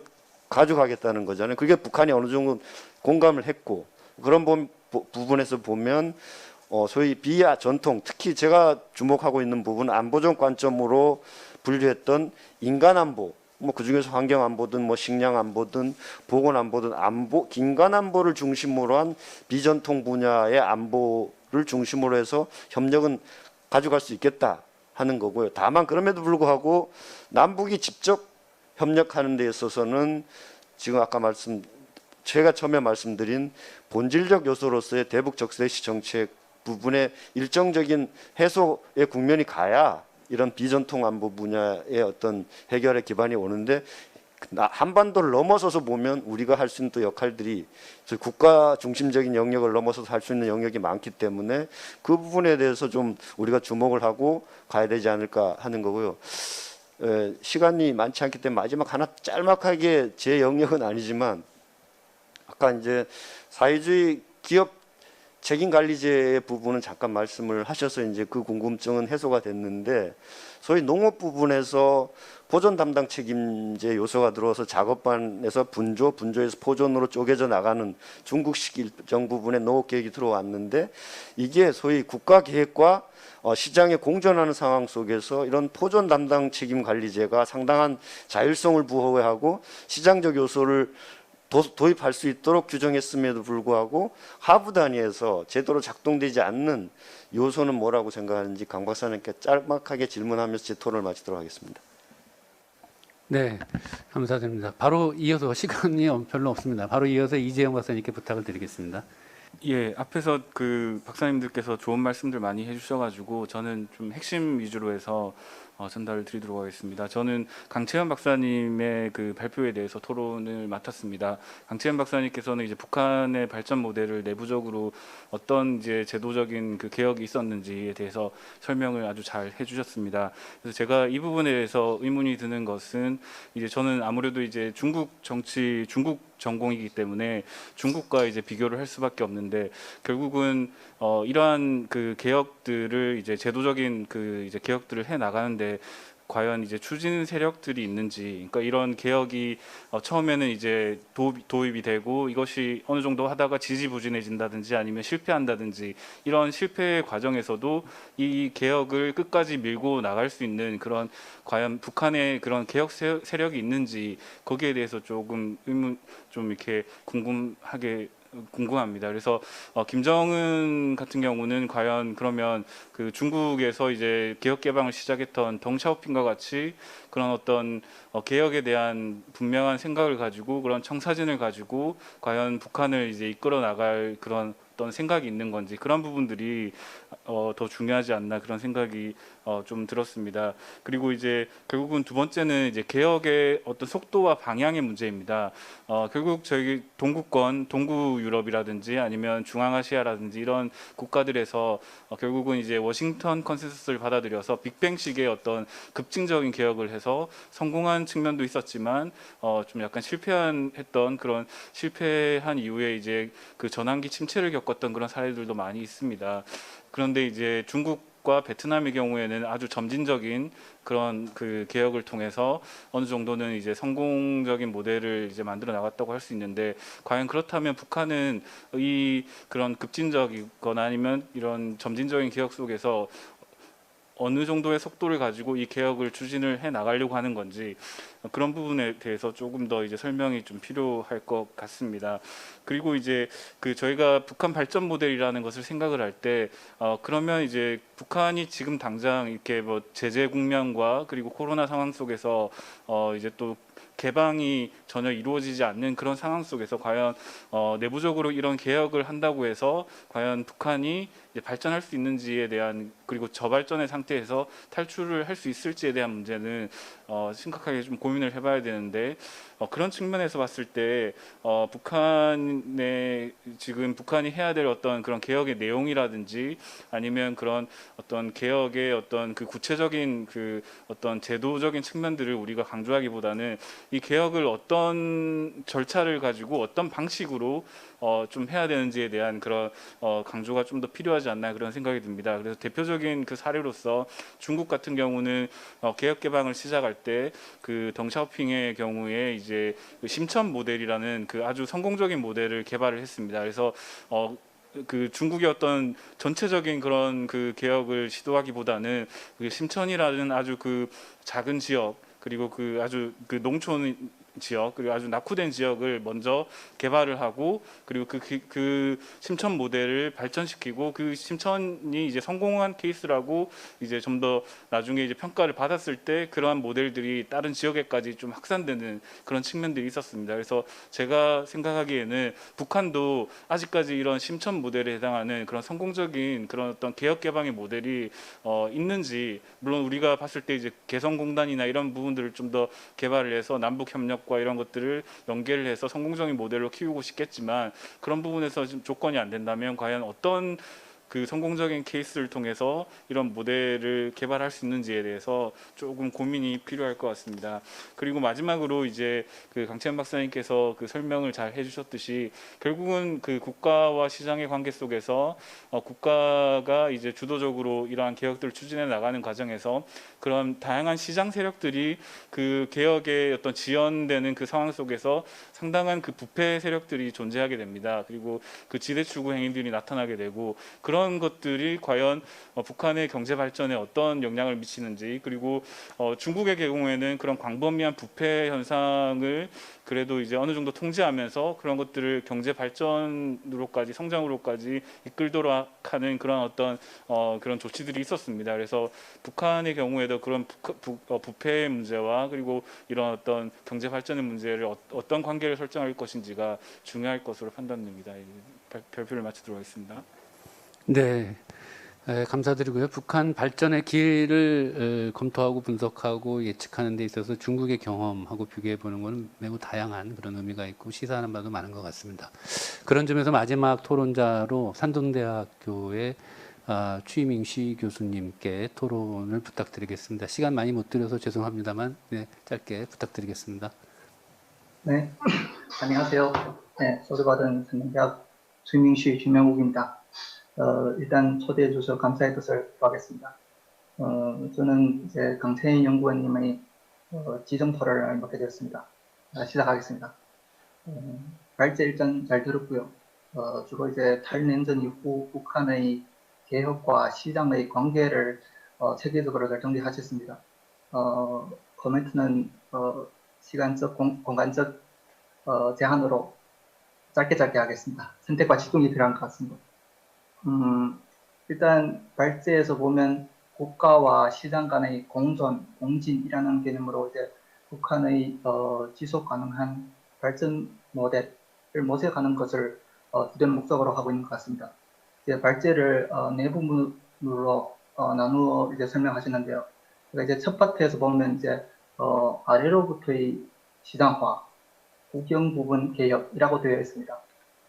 가져가겠다는 거잖아요. 그게 북한이 어느 정도 공감을 했고 그런 부분에서 보면 소위 비야 전통 특히 제가 주목하고 있는 부분은 안보적 관점으로 분류했던 인간 안보 뭐 그중에서 환경 안보든 뭐 식량 안보든 보건 안보든 인간 안보를 중심으로 한 비전통 분야의 안보를 중심으로 해서 협력은 가져갈 수 있겠다 하는 거고요. 다만 그럼에도 불구하고 남북이 직접 협력하는 데 있어서는 지금 아까 제가 처음에 말씀드린 본질적 요소로서의 대북 적대시 정책 부분에 일정적인 해소의 국면이 가야 이런 비전통 안보 분야의 어떤 해결의 기반이 오는데 한반도를 넘어서서 보면 우리가 할 수 있는 또 역할들이 국가 중심적인 영역을 넘어서서 할 수 있는 영역이 많기 때문에 그 부분에 대해서 좀 우리가 주목을 하고 가야 되지 않을까 하는 거고요. 시간이 많지 않기 때문에 마지막 하나 짤막하게 제 영역은 아니지만 아까 이제 사회주의 기업 책임관리제의 부분은 잠깐 말씀을 하셔서 이제 그 궁금증은 해소가 됐는데 소위 농업 부분에서 보존 담당 책임제 요소가 들어와서 작업반에서 분조에서 포존으로 쪼개져 나가는 중국식 일정 부분의 농업 계획이 들어왔는데 이게 소위 국가 계획과 시장에 공존하는 상황 속에서 이런 포존 담당 책임관리제가 상당한 자율성을 부여하고 시장적 요소를 도입할 수 있도록 규정했음에도 불구하고 하부 단위에서 제대로 작동되지 않는 요소는 뭐라고 생각하는지 강 박사님께 짤막하게 질문하면서 제 토론을 마치도록 하겠습니다. 네, 감사드립니다. 바로 이어서 시간이 별로 없습니다. 바로 이어서 이재영 박사님께 부탁을 드리겠습니다. 예, 앞에서 그 박사님들께서 좋은 말씀들 많이 해주셔가지고 저는 좀 핵심 위주로 해서 전달을 드리도록 하겠습니다. 저는 강채연 박사님의 그 발표에 대해서 토론을 맡았습니다. 강채연 박사님께서는 이제 북한의 발전 모델을 내부적으로 어떤 이제 제도적인 그 개혁이 있었는지에 대해서 설명을 아주 잘 해주셨습니다. 그래서 제가 이 부분에 대해서 의문이 드는 것은 이제 저는 아무래도 이제 중국 전공이기 때문에 중국과 이제 비교를 할 수밖에 없는데 결국은 이러한 그 개혁들을 이제 제도적인 그 이제 개혁들을 해 나가는데 과연 이제 추진 세력들이 있는지, 그러니까 이런 개혁이 처음에는 이제 도입이 되고 이것이 어느 정도 하다가 지지부진해진다든지 아니면 실패한다든지 이런 실패 과정에서도 이 개혁을 끝까지 밀고 나갈 수 있는 그런 과연 북한의 그런 개혁 세력이 있는지 거기에 대해서 조금 의문 좀 이렇게 궁금합니다. 그래서 김정은 같은 경우는 과연 그러면 그 중국에서 이제 개혁 개방을 시작했던 덩샤오핑과 같이 그런 어떤 개혁에 대한 분명한 생각을 가지고 그런 청사진을 가지고 과연 북한을 이제 이끌어 나갈 그런 어떤 생각이 있는 건지 그런 부분들이 더 중요하지 않나 그런 생각이 좀 들었습니다. 그리고 이제 결국은 두 번째는 이제 개혁의 어떤 속도와 방향의 문제입니다. 결국 저희 동구권, 동구 유럽이라든지 아니면 중앙아시아라든지 이런 국가들에서 결국은 이제 워싱턴 컨센서스를 받아들여서 빅뱅식의 어떤 급진적인 개혁을 해서 성공한 측면도 있었지만 좀 약간 실패한 이후에 이제 그 전환기 침체를 겪었던 그런 사례들도 많이 있습니다. 그런데 이제 중국 한국과 베트남의 경우에는 아주 점진적인 그런 그 개혁을 통해서 어느 정도는 이제 성공적인 모델을 이제 만들어 나갔다고 할 수 있는데, 과연 그렇다면 북한은 이 그런 급진적이거나 아니면 이런 점진적인 개혁 속에서 어느 정도의 속도를 가지고 이 개혁을 추진을 해 나가려고 하는 건지, 그런 부분에 대해서 조금 더 이제 설명이 좀 필요할 것 같습니다. 그리고 이제 그 저희가 북한 발전 모델이라는 것을 생각을 할 때 그러면 이제 북한이 지금 당장 이렇게 뭐 제재 국면과 그리고 코로나 상황 속에서 이제 또 개방이 전혀 이루어지지 않는 그런 상황 속에서 과연 내부적으로 이런 개혁을 한다고 해서 과연 북한이 이제 발전할 수 있는지에 대한, 그리고 저발전의 상태에서 탈출을 할 수 있을지에 대한 문제는 심각하게 좀 고민을 해봐야 되는데, 그런 측면에서 봤을 때 북한의 지금 북한이 해야 될 어떤 그런 개혁의 내용이라든지 아니면 그런 어떤 개혁의 어떤 그 구체적인 그 어떤 제도적인 측면들을 우리가 강조하기보다는 이 개혁을 어떤 절차를 가지고 어떤 방식으로 좀 해야 되는지에 대한 그런 강조가 좀 더 필요하지 않나, 그런 생각이 듭니다. 그래서 대표적인 그 사례로서 중국 같은 경우는 개혁 개방을 시작할 때 그 덩샤오핑의 경우에 이제 그 심천 모델이라는 그 아주 성공적인 모델을 개발을 했습니다. 그래서 그 중국의 어떤 전체적인 그런 그 개혁을 시도하기보다는 그 심천이라는 아주 그 작은 지역, 그리고 그 아주 그 농촌 지역, 그리고 아주 낙후된 지역을 먼저 개발을 하고, 그리고 그 심천 모델을 발전시키고, 그 심천이 이제 성공한 케이스라고 이제 좀 더 나중에 이제 평가를 받았을 때 그러한 모델들이 다른 지역에까지 좀 확산되는 그런 측면들이 있었습니다. 그래서 제가 생각하기에는 북한도 아직까지 이런 심천 모델에 해당하는 그런 성공적인 그런 어떤 개혁 개방의 모델이 있는지, 물론 우리가 봤을 때 이제 개성공단이나 이런 부분들을 좀 더 개발을 해서 남북 협력과 이런 것들을 연계를 해서 성공적인 모델로 키우고 싶겠지만, 그런 부분에서 좀 조건이 안 된다면 과연 어떤 그 성공적인 케이스를 통해서 이런 모델을 개발할 수 있는지에 대해서 조금 고민이 필요할 것 같습니다. 그리고 마지막으로 이제 그 강채연 박사님께서 그 설명을 잘 해주셨듯이, 결국은 그 국가와 시장의 관계 속에서 국가가 이제 주도적으로 이러한 개혁들을 추진해 나가는 과정에서 그런 다양한 시장 세력들이 그 개혁에 어떤 지연되는 그 상황 속에서 상당한 그 부패 세력들이 존재하게 됩니다. 그리고 그 지대 추구 행위들이 나타나게 되고, 그런 것들이 과연 북한의 경제 발전에 어떤 영향을 미치는지, 그리고 중국의 경우에는 그런 광범위한 부패 현상을 그래도 이제 어느 정도 통제하면서 그런 것들을 경제 발전으로까지, 성장으로까지 이끌도록 하는 그런 어떤 그런 조치들이 있었습니다. 그래서 북한의 경우에도 그런 부패의 문제와 그리고 이런 어떤 경제 발전의 문제를 어떤 관계를 설정할 것인지가 중요할 것으로 판단됩니다. 발표를 마치도록 하겠습니다. 네, 감사드리고요. 북한 발전의 길을 검토하고 분석하고 예측하는 데 있어서 중국의 경험하고 비교해 보는 것은 매우 다양한 그런 의미가 있고 시사하는 바도 많은 것 같습니다. 그런 점에서 마지막 토론자로 산동대학교의 추이밍시 교수님께 토론을 부탁드리겠습니다. 시간 많이 못 드려서 죄송합니다만 짧게 부탁드리겠습니다. 네, 안녕하세요. 네, 소개받은 산동대학 추이밍시 김명욱입니다. 일단 초대해 주셔서 감사의 뜻을 표하겠습니다. 저는 이제 강채인 연구원님의 지정 토론을 맡게 되었습니다. 시작하겠습니다. 발제 일단 잘 들었고요. 주로 이제 탈냉전 이후 북한의 개혁과 시장의 관계를 체계적으로 잘 정리하셨습니다. 코멘트는 시간적, 공간적 제한으로 짧게 하겠습니다. 선택과 집중이 필요한 것 같습니다. 일단 발제에서 보면 국가와 시장 간의 공존, 공진이라는 개념으로 이제 북한의 지속 가능한 발전 모델을 모색하는 것을 주된 목적으로 하고 있는 것 같습니다. 이제 발제를 네 부분으로 나누어 이제 설명하시는데요. 그러니까 이제 첫 파트에서 보면 이제 아래로부터의 시장화, 국영 부분 개혁이라고 되어 있습니다.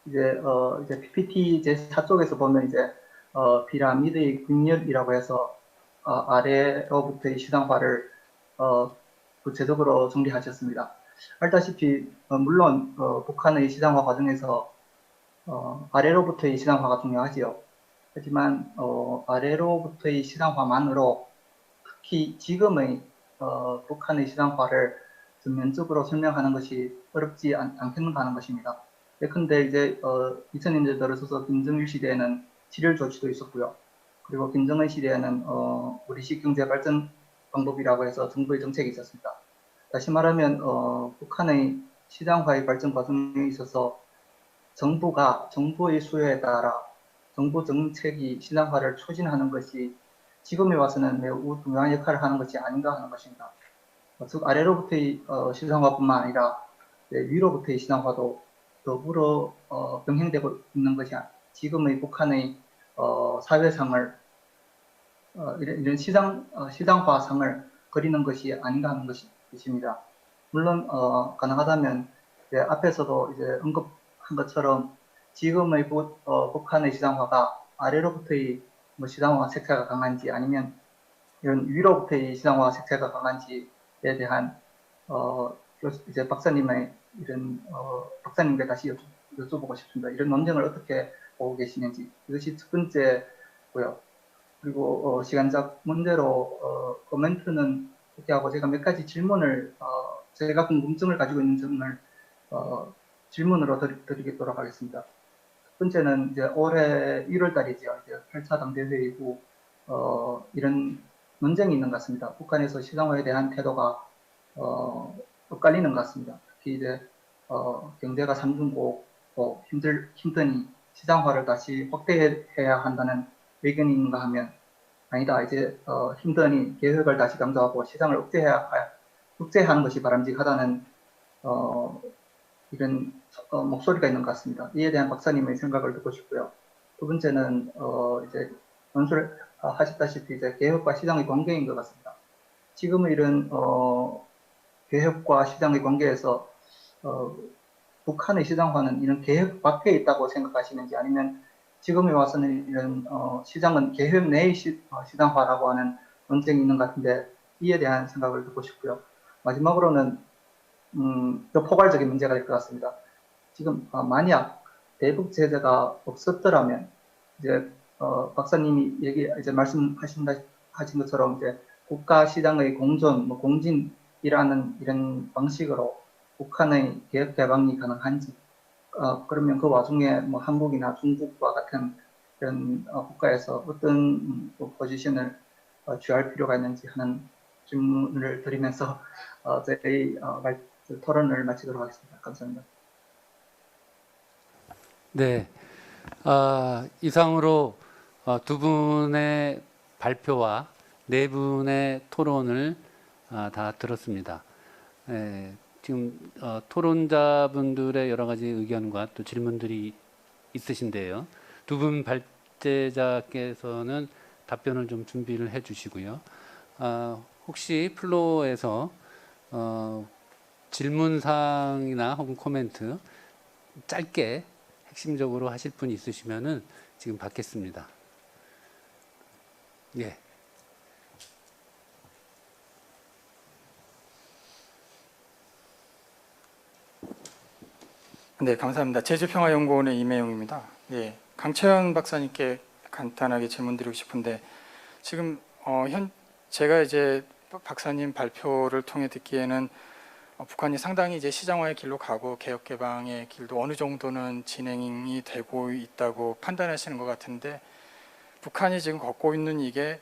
이제 PPT 제4쪽에서 보면 이제 피라미드의 극렬이라고 해서 아래로부터의 시장화를 구체적으로 정리하셨습니다. 알다시피 물론 북한의 시장화 과정에서 아래로부터의 시장화가 중요하지요. 하지만 아래로부터의 시장화만으로 특히 지금의 북한의 시장화를 전면적으로 설명하는 것이 어렵지 않겠는가 하는 것입니다. 예컨대 이제 2000년대 들어서서 김정일 시대에는 지열 조치도 있었고요. 그리고 김정은 시대에는 우리식 경제 발전 방법이라고 해서 정부의 정책이 있었습니다. 다시 말하면 북한의 시장화의 발전 과정에 있어서 정부의 수요에 따라 정부 정책이 시장화를 추진하는 것이 지금에 와서는 매우 중요한 역할을 하는 것이 아닌가 하는 것입니다. 즉 아래로부터의 시장화뿐만 아니라 위로부터의 시장화도 더불어 병행되고 있는 것이 지금의 북한의 사회상을 이런 시장화상을 그리는 것이 아닌가 하는 것입니다. 물론 가능하다면 이제 앞에서도 이제 언급한 것처럼 지금의 북한의 시장화가 아래로부터의 뭐 시장화 색채가 강한지 아니면 이런 위로부터의 시장화 색채가 강한지에 대한 이제 박사님의 이런 박사님께 다시 여쭤보고 싶습니다. 이런 논쟁을 어떻게 보고 계시는지 이것이 첫 번째고요. 그리고 시간적 문제로 코멘트는 이렇게 하고 제가 몇 가지 질문을 제가 궁금증을 가지고 있는 점을 질문으로 드리도록 하겠습니다. 첫 번째는 이제 올해 1월 달이죠. 이제 8차 당대회의 후 이런 논쟁이 있는 것 같습니다. 북한에서 시장화에 대한 태도가 엇갈리는 것 같습니다. 특히 이제 경제가 3중고 힘드니 시장화를 다시 확대해야 한다는 의견인가 하면 아니다. 이제 힘드니 계획을 다시 강조하고 시장을 억제하는 것이 바람직하다는 이런 목소리가 있는 것 같습니다. 이에 대한 박사님의 생각을 듣고 싶고요. 두 번째는 이제 논술 하셨다시피 이제 개혁과 시장의 관계인 것 같습니다. 지금의 이런 개혁과 시장의 관계에서 북한의 시장화는 이런 개혁 밖에 있다고 생각하시는지 아니면 지금에 와서는 이런 시장은 개혁 내의 시장화라고 하는 논쟁이 있는 것 같은데 이에 대한 생각을 듣고 싶고요. 마지막으로는 더 포괄적인 문제가 될 것 같습니다. 지금 만약 대북 제재가 없었더라면 이제 박사님이 이제 말씀하신 것처럼 이제 국가 시장의 공존, 공진이라는 이런 방식으로 북한의 개혁 개방이 가능한지, 그러면 그 와중에 뭐 한국이나 중국과 같은 이런 국가에서 어떤 포지션을 취할 필요가 있는지 하는 질문을 드리면서 저희 토론을 마치도록 하겠습니다. 감사합니다. 네, 이상으로 두 분의 발표와 네 분의 토론을 다 들었습니다. 지금 토론자분들의 여러 가지 의견과 또 질문들이 있으신데요. 두 분 발제자께서는 답변을 좀 준비를 해주시고요. 혹시 플로어에서 질문사항이나 혹은 코멘트 짧게 핵심적으로 하실 분이 있으시면은 지금 받겠습니다. 예. 네, 감사합니다. 제주평화연구원의 이매용입니다. 예, 강채연 박사님께 간단하게 질문드리고 싶은데 지금 제가 이제 박사님 발표를 통해 듣기에는 북한이 상당히 이제 시장화의 길로 가고 개혁 개방의 길도 어느 정도는 진행이 되고 있다고 판단하시는 것 같은데 북한이 지금 걷고 있는 이게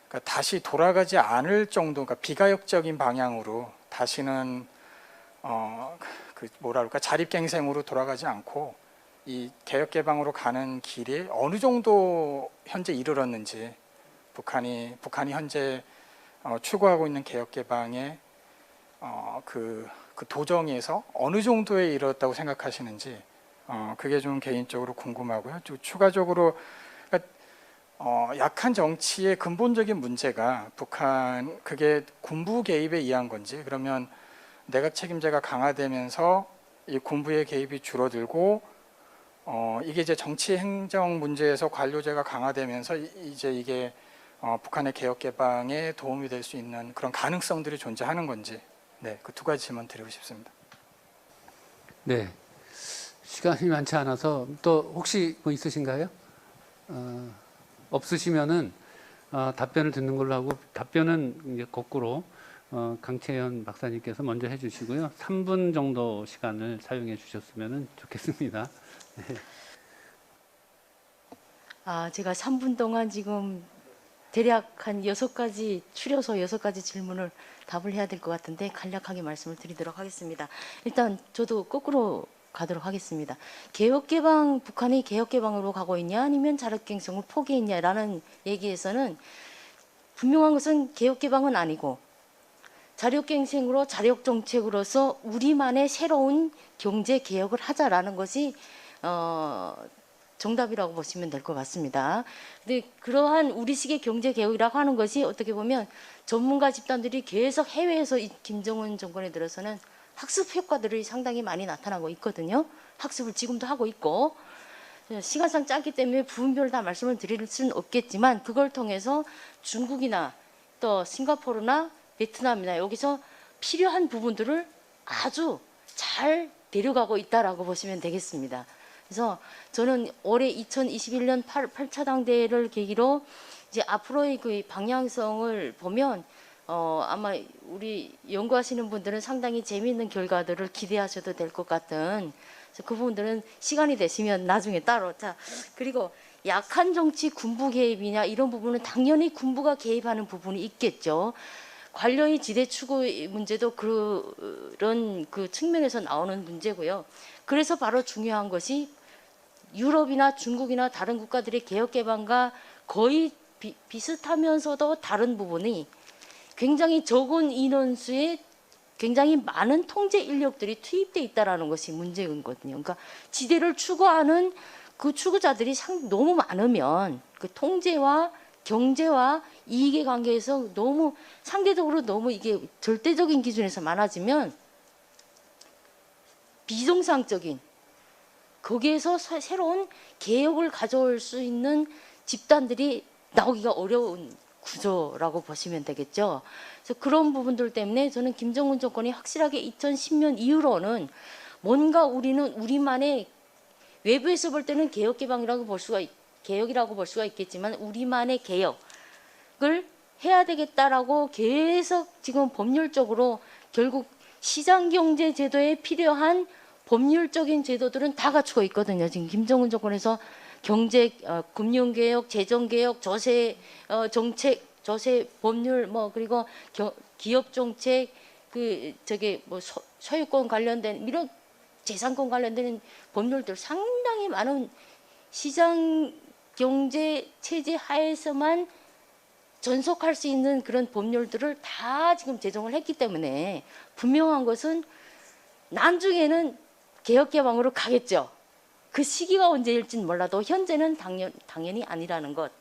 그러니까 다시 돌아가지 않을 정도, 그러니까 비가역적인 방향으로 다시는 자립갱생으로 돌아가지 않고 이 개혁 개방으로 가는 길이 어느 정도 현재 이르렀는지 북한이 현재 추구하고 있는 개혁 개방의 그 도정에서 어느 정도에 이르렀다고 생각하시는지 그게 좀 개인적으로 궁금하고요. 또 추가적으로 약한 정치의 근본적인 문제가 그게 군부 개입에 의한 건지 그러면 내각 책임제가 강화되면서 이 군부의 개입이 줄어들고 이게 이제 정치 행정 문제에서 관료제가 강화되면서 이제 이게 북한의 개혁 개방에 도움이 될 수 있는 그런 가능성들이 존재하는 건지 네, 그 두 가지 질문 드리고 싶습니다. 네, 시간이 많지 않아서 또 혹시 뭐 있으신가요? 없으시면은 답변을 듣는 걸로 하고 답변은 이제 거꾸로 강채연 박사님께서 먼저 해주시고요. 3분 정도 시간을 사용해 주셨으면 좋겠습니다. 제가 3분 동안 지금 대략 한 6가지 추려서 6가지 질문을 답을 해야 될 것 같은데 간략하게 말씀을 드리도록 하겠습니다. 일단 저도 거꾸로 가도록 하겠습니다. 개혁개방, 북한이 개혁개방으로 가고 있냐 아니면 자력갱생을 포기했냐라는 얘기에서는 분명한 것은 개혁개방은 아니고 자력갱생으로 자력정책으로서 우리만의 새로운 경제개혁을 하자라는 것이 정답이라고 보시면 될 것 같습니다. 근데 그러한 우리식의 경제개혁이라고 하는 것이 어떻게 보면 전문가 집단들이 계속 해외에서 이 김정은 정권에 들어서는 학습 효과들이 상당히 많이 나타나고 있거든요. 학습을 지금도 하고 있고 시간상 짧기 때문에 부분별로 다 말씀을 드릴 수는 없겠지만 그걸 통해서 중국이나 또 싱가포르나 베트남이나 여기서 필요한 부분들을 아주 잘 데려가고 있다라고 보시면 되겠습니다. 그래서 저는 올해 2021년 8차 당대회를 계기로 이제 앞으로의 그 방향성을 보면 아마 우리 연구하시는 분들은 상당히 재미있는 결과들을 기대하셔도 될 것 같은 그 부분들은 시간이 되시면 나중에 따로 그리고 약한 정치 군부 개입이냐 이런 부분은 당연히 군부가 개입하는 부분이 있겠죠. 관료의 지대 추구 문제도 그런 그 측면에서 나오는 문제고요. 그래서 바로 중요한 것이 유럽이나 중국이나 다른 국가들의 개혁 개방과 거의 비슷하면서도 다른 부분이 굉장히 적은 인원수의 굉장히 많은 통제 인력들이 투입돼 있다라는 것이 문제거든요. 그러니까 지대를 추구하는 그 추구자들이 너무 많으면 그 통제와 경제와 이익의 관계에서 너무 상대적으로 너무 이게 절대적인 기준에서 많아지면 비정상적인 거기에서 새로운 개혁을 가져올 수 있는 집단들이 나오기가 어려운 구조라고 보시면 되겠죠. 그래서 그런 부분들 때문에 저는 김정은 정권이 확실하게 2010년 이후로는 뭔가 우리는 우리만의 외부에서 볼 때는 개혁 개방이라고 개혁이라고 볼 수가 있겠지만 우리만의 개혁을 해야 되겠다라고 계속 지금 법률적으로 결국 시장경제 제도에 필요한 법률적인 제도들은 다 갖추고 있거든요. 지금 김정은 정권에서 경제, 금융개혁, 재정개혁, 조세 정책, 조세 법률, 그리고 기업 정책, 소유권 관련된 이런 재산권 관련된 법률들 상당히 많은 시장 경제 체제 하에서만 전속할 수 있는 그런 법률들을 다 지금 제정을 했기 때문에 분명한 것은 나중에는 개혁 개방으로 가겠죠. 그 시기가 언제일지는 몰라도 현재는 당연히 아니라는 것.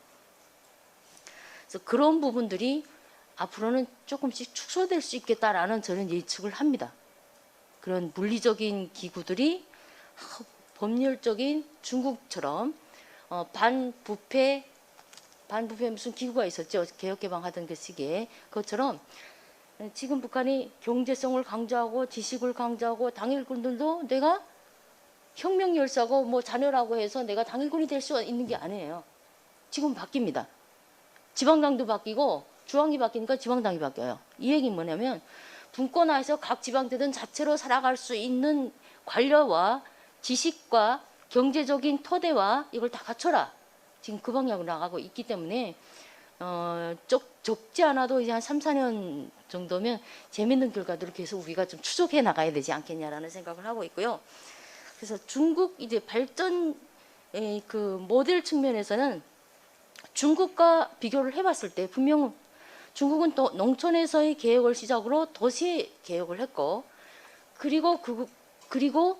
그래서 그런 부분들이 앞으로는 조금씩 축소될 수 있겠다라는 저는 예측을 합니다. 그런 물리적인 기구들이 법률적인 중국처럼 반부패 무슨 기구가 있었죠. 개혁 개방하던 그 시기에 그것처럼 지금 북한이 경제성을 강조하고 지식을 강조하고 당일군들도 내가 혁명 열사고 자녀라고 해서 내가 당일군이 될 수 있는 게 아니에요. 지금 바뀝니다. 지방당도 바뀌고 중앙이 바뀌니까 지방당이 바뀌어요. 이 얘기는 뭐냐면 분권화해서 각 지방들은 자체로 살아갈 수 있는 관료와 지식과 경제적인 토대와 이걸 다 갖춰라. 지금 그 방향으로 나가고 있기 때문에 적지 않아도 이제 한 3, 4년 정도면 재밌는 결과들을 계속 우리가 좀 추적해 나가야 되지 않겠냐라는 생각을 하고 있고요. 그래서 중국 이제 발전 그 모델 측면에서는 중국과 비교를 해봤을 때 분명 중국은 또 농촌에서의 개혁을 시작으로 도시 개혁을 했고 그리고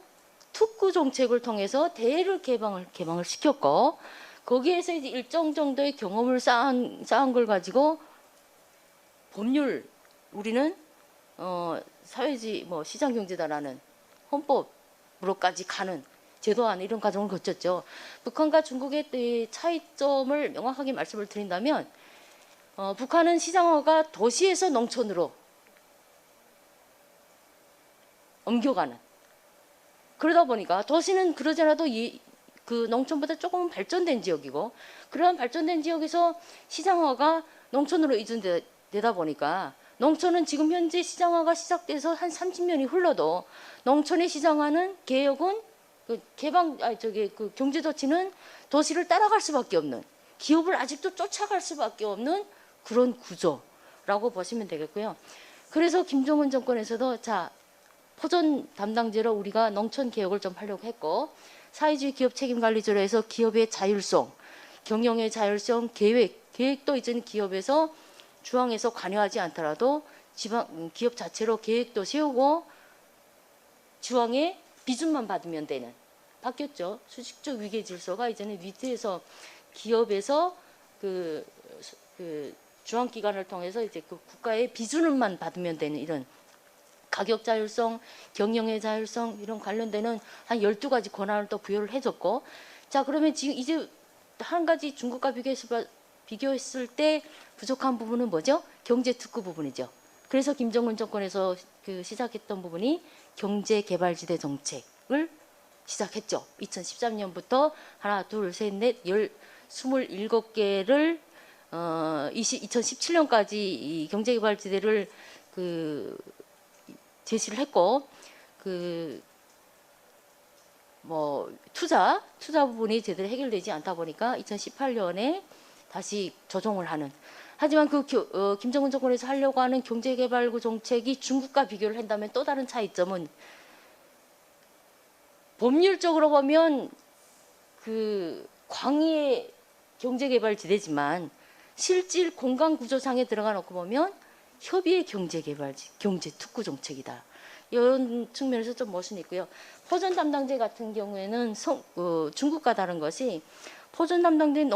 특구 정책을 통해서 대를 개방을 시켰고 거기에서 이제 일정 정도의 경험을 쌓은 걸 가지고 법률 우리는 사회주의 시장경제다라는 헌법으로까지 가는 제도안 이런 과정을 거쳤죠. 북한과 중국의 차이점을 명확하게 말씀을 드린다면 북한은 시장화가 도시에서 농촌으로 옮겨가는 그러다 보니까 도시는 그러지 않아도 그 농촌보다 조금 발전된 지역이고 그러한 발전된 지역에서 시장화가 농촌으로 이전되다 보니까 농촌은 지금 현재 시장화가 시작돼서 한 30년이 흘러도 농촌의 시장화는 개혁은 그 그 경제도치는 도시를 따라갈 수밖에 없는 기업을 아직도 쫓아갈 수밖에 없는 그런 구조라고 보시면 되겠고요. 그래서 김정은 정권에서도 자 포존 담당제로 우리가 농촌 개혁을 좀 하려고 했고 사회주의 기업 책임관리제로 해서 기업의 자율성, 경영의 자율성, 계획도 이제는 기업에서 중앙에서 관여하지 않더라도 지방 기업 자체로 계획도 세우고 중앙의 비준만 받으면 되는 바뀌었죠. 수직적 위계 질서가 이제는 밑에서 기업에서 그 중앙기관을 통해서 이제 그 국가의 비준만 받으면 되는 이런 가격 자율성, 경영의 자율성 이런 관련되는 한 12가지 권한을 또 부여를 해줬고 자 그러면 지금 이제 한 가지 중국과 비교했을 때 부족한 부분은 뭐죠? 경제 특구 부분이죠. 그래서 김정은 정권에서 그 시작했던 부분이 경제개발지대 정책을 시작했죠. 2013년부터 하나, 둘, 셋, 넷, 27개를 2017년까지 이 경제개발지대를 그 제시를 했고 그 뭐 투자 부분이 제대로 해결되지 않다 보니까 2018년에 다시 조정을 하는. 하지만 그 김정은 정권에서 하려고 하는 경제개발구 정책이 중국과 비교를 한다면 또 다른 차이점은 법률적으로 보면 그 광의의 경제개발지대지만 실질 공간구조상에 들어가 놓고 보면 협의의 경제개발지, 경제특구 정책이다. 이런 측면에서 좀 멋은 있고요. 포존 담당제 같은 경우에는 중국과 다른 것이 포존 담당제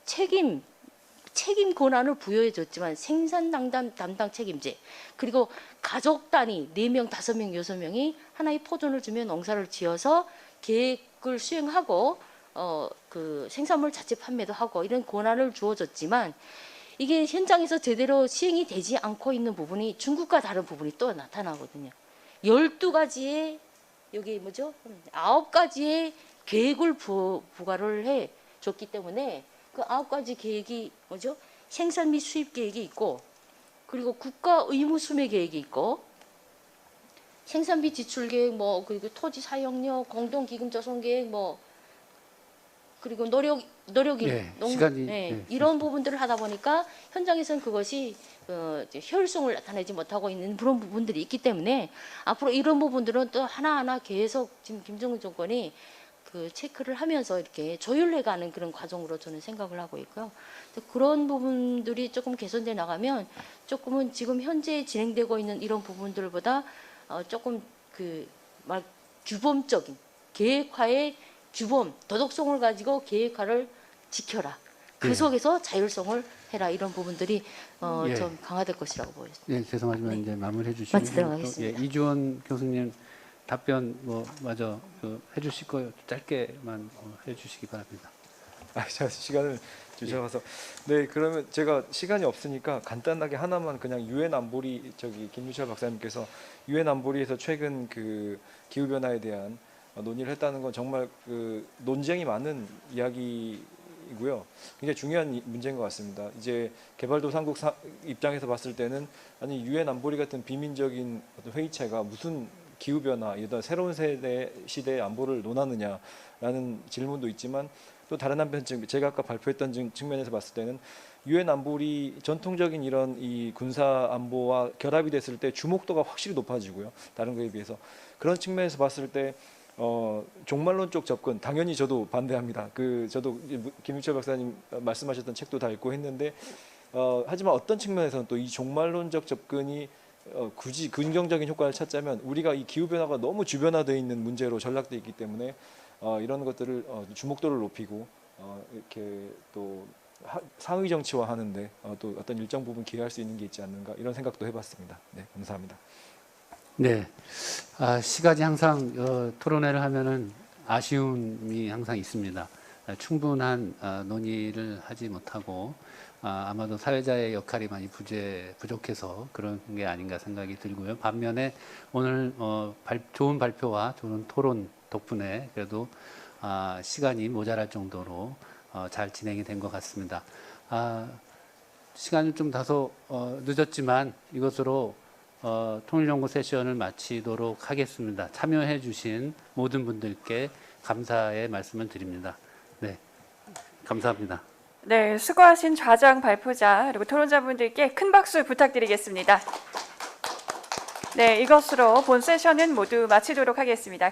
책임 권한을 부여해 줬지만 생산 담당 책임제 그리고 가족 단위 4명, 5명, 6명이 하나의 포존을 주면 농사를 지어서 계획을 수행하고 그 생산물 자체 판매도 하고 이런 권한을 주어졌지만 이게 현장에서 제대로 시행이 되지 않고 있는 부분이 중국과 다른 부분이 또 나타나거든요. 12가지의 여기 뭐죠? 9가지의 계획을 부과를 해 줬기 때문에 그 9가지 계획이 뭐죠? 생산 및 수입 계획이 있고 그리고 국가 의무 수매 계획이 있고 생산비 지출 계획 뭐 그리고 토지 사용료 공동 기금 조성 계획 뭐 그리고 노력이 이런 부분들을 하다 보니까 현장에서는 그것이 효율성을 나타내지 못하고 있는 그런 부분들이 있기 때문에 앞으로 이런 부분들은 또 하나하나 계속 지금 김정은 정권이 그 체크를 하면서 이렇게 조율해가는 그런 과정으로 저는 생각을 하고 있고요. 그런 부분들이 조금 개선돼 나가면 조금은 지금 현재 진행되고 있는 이런 부분들보다 조금 그 말 규범적인 계획화의 규범, 도덕성을 가지고 계획화를 지켜라. 그 속에서 자율성을 해라. 이런 부분들이 좀 강화될 것이라고 보여집니다. 네, 죄송하지만 이제 마무리해 주시고 들어가겠습니다. 이주원 교수님 답변 마저 해주실 거예요. 짧게만 해주시기 바랍니다. 제가 시간을 주셔서 네 그러면 제가 시간이 없으니까 간단하게 하나만 그냥 유엔 안보리 김유철 박사님께서 유엔 안보리에서 최근 그 기후 변화에 대한 논의를 했다는 건 정말 그 논쟁이 많은 이야기이고요. 굉장히 중요한 문제인 것 같습니다. 이제 개발도상국 입장에서 봤을 때는 아니 유엔 안보리 같은 비민적인 어떤 회의체가 무슨 기후 변화, 이런 새로운 시대의 안보를 논하느냐라는 질문도 있지만 또 다른 한편 제가 아까 발표했던 측면에서 봤을 때는 유엔 안보리 전통적인 이런 이 군사 안보와 결합이 됐을 때 주목도가 확실히 높아지고요. 다른 거에 비해서 그런 측면에서 봤을 때 종말론 쪽 접근 당연히 저도 반대합니다. 저도 김유철 박사님 말씀하셨던 책도 다 읽고 했는데 하지만 어떤 측면에서는 또 이 종말론적 접근이 굳이 긍정적인 효과를 찾자면 우리가 이 기후 변화가 너무 주변화되어 있는 문제로 전락돼 있기 때문에 이런 것들을 주목도를 높이고 이렇게 또 상위 정치화하는데 또 어떤 일정 부분 기여할 수 있는 게 있지 않는가 이런 생각도 해봤습니다. 네, 감사합니다. 네, 시간이 항상 토론회를 하면은 아쉬움이 항상 있습니다. 충분한 논의를 하지 못하고 아마도 사회자의 역할이 많이 부족해서 그런 게 아닌가 생각이 들고요. 반면에 오늘 좋은 발표와 좋은 토론 덕분에 그래도 시간이 모자랄 정도로 잘 진행이 된 것 같습니다. 시간은 좀 다소 늦었지만 이것으로 통일연구 세션을 마치도록 하겠습니다. 참여해 주신 모든 분들께 감사의 말씀을 드립니다. 네, 감사합니다. 네, 수고하신 좌장 발표자 그리고 토론자분들께 큰 박수 부탁드리겠습니다. 네, 이것으로 본 세션은 모두 마치도록 하겠습니다.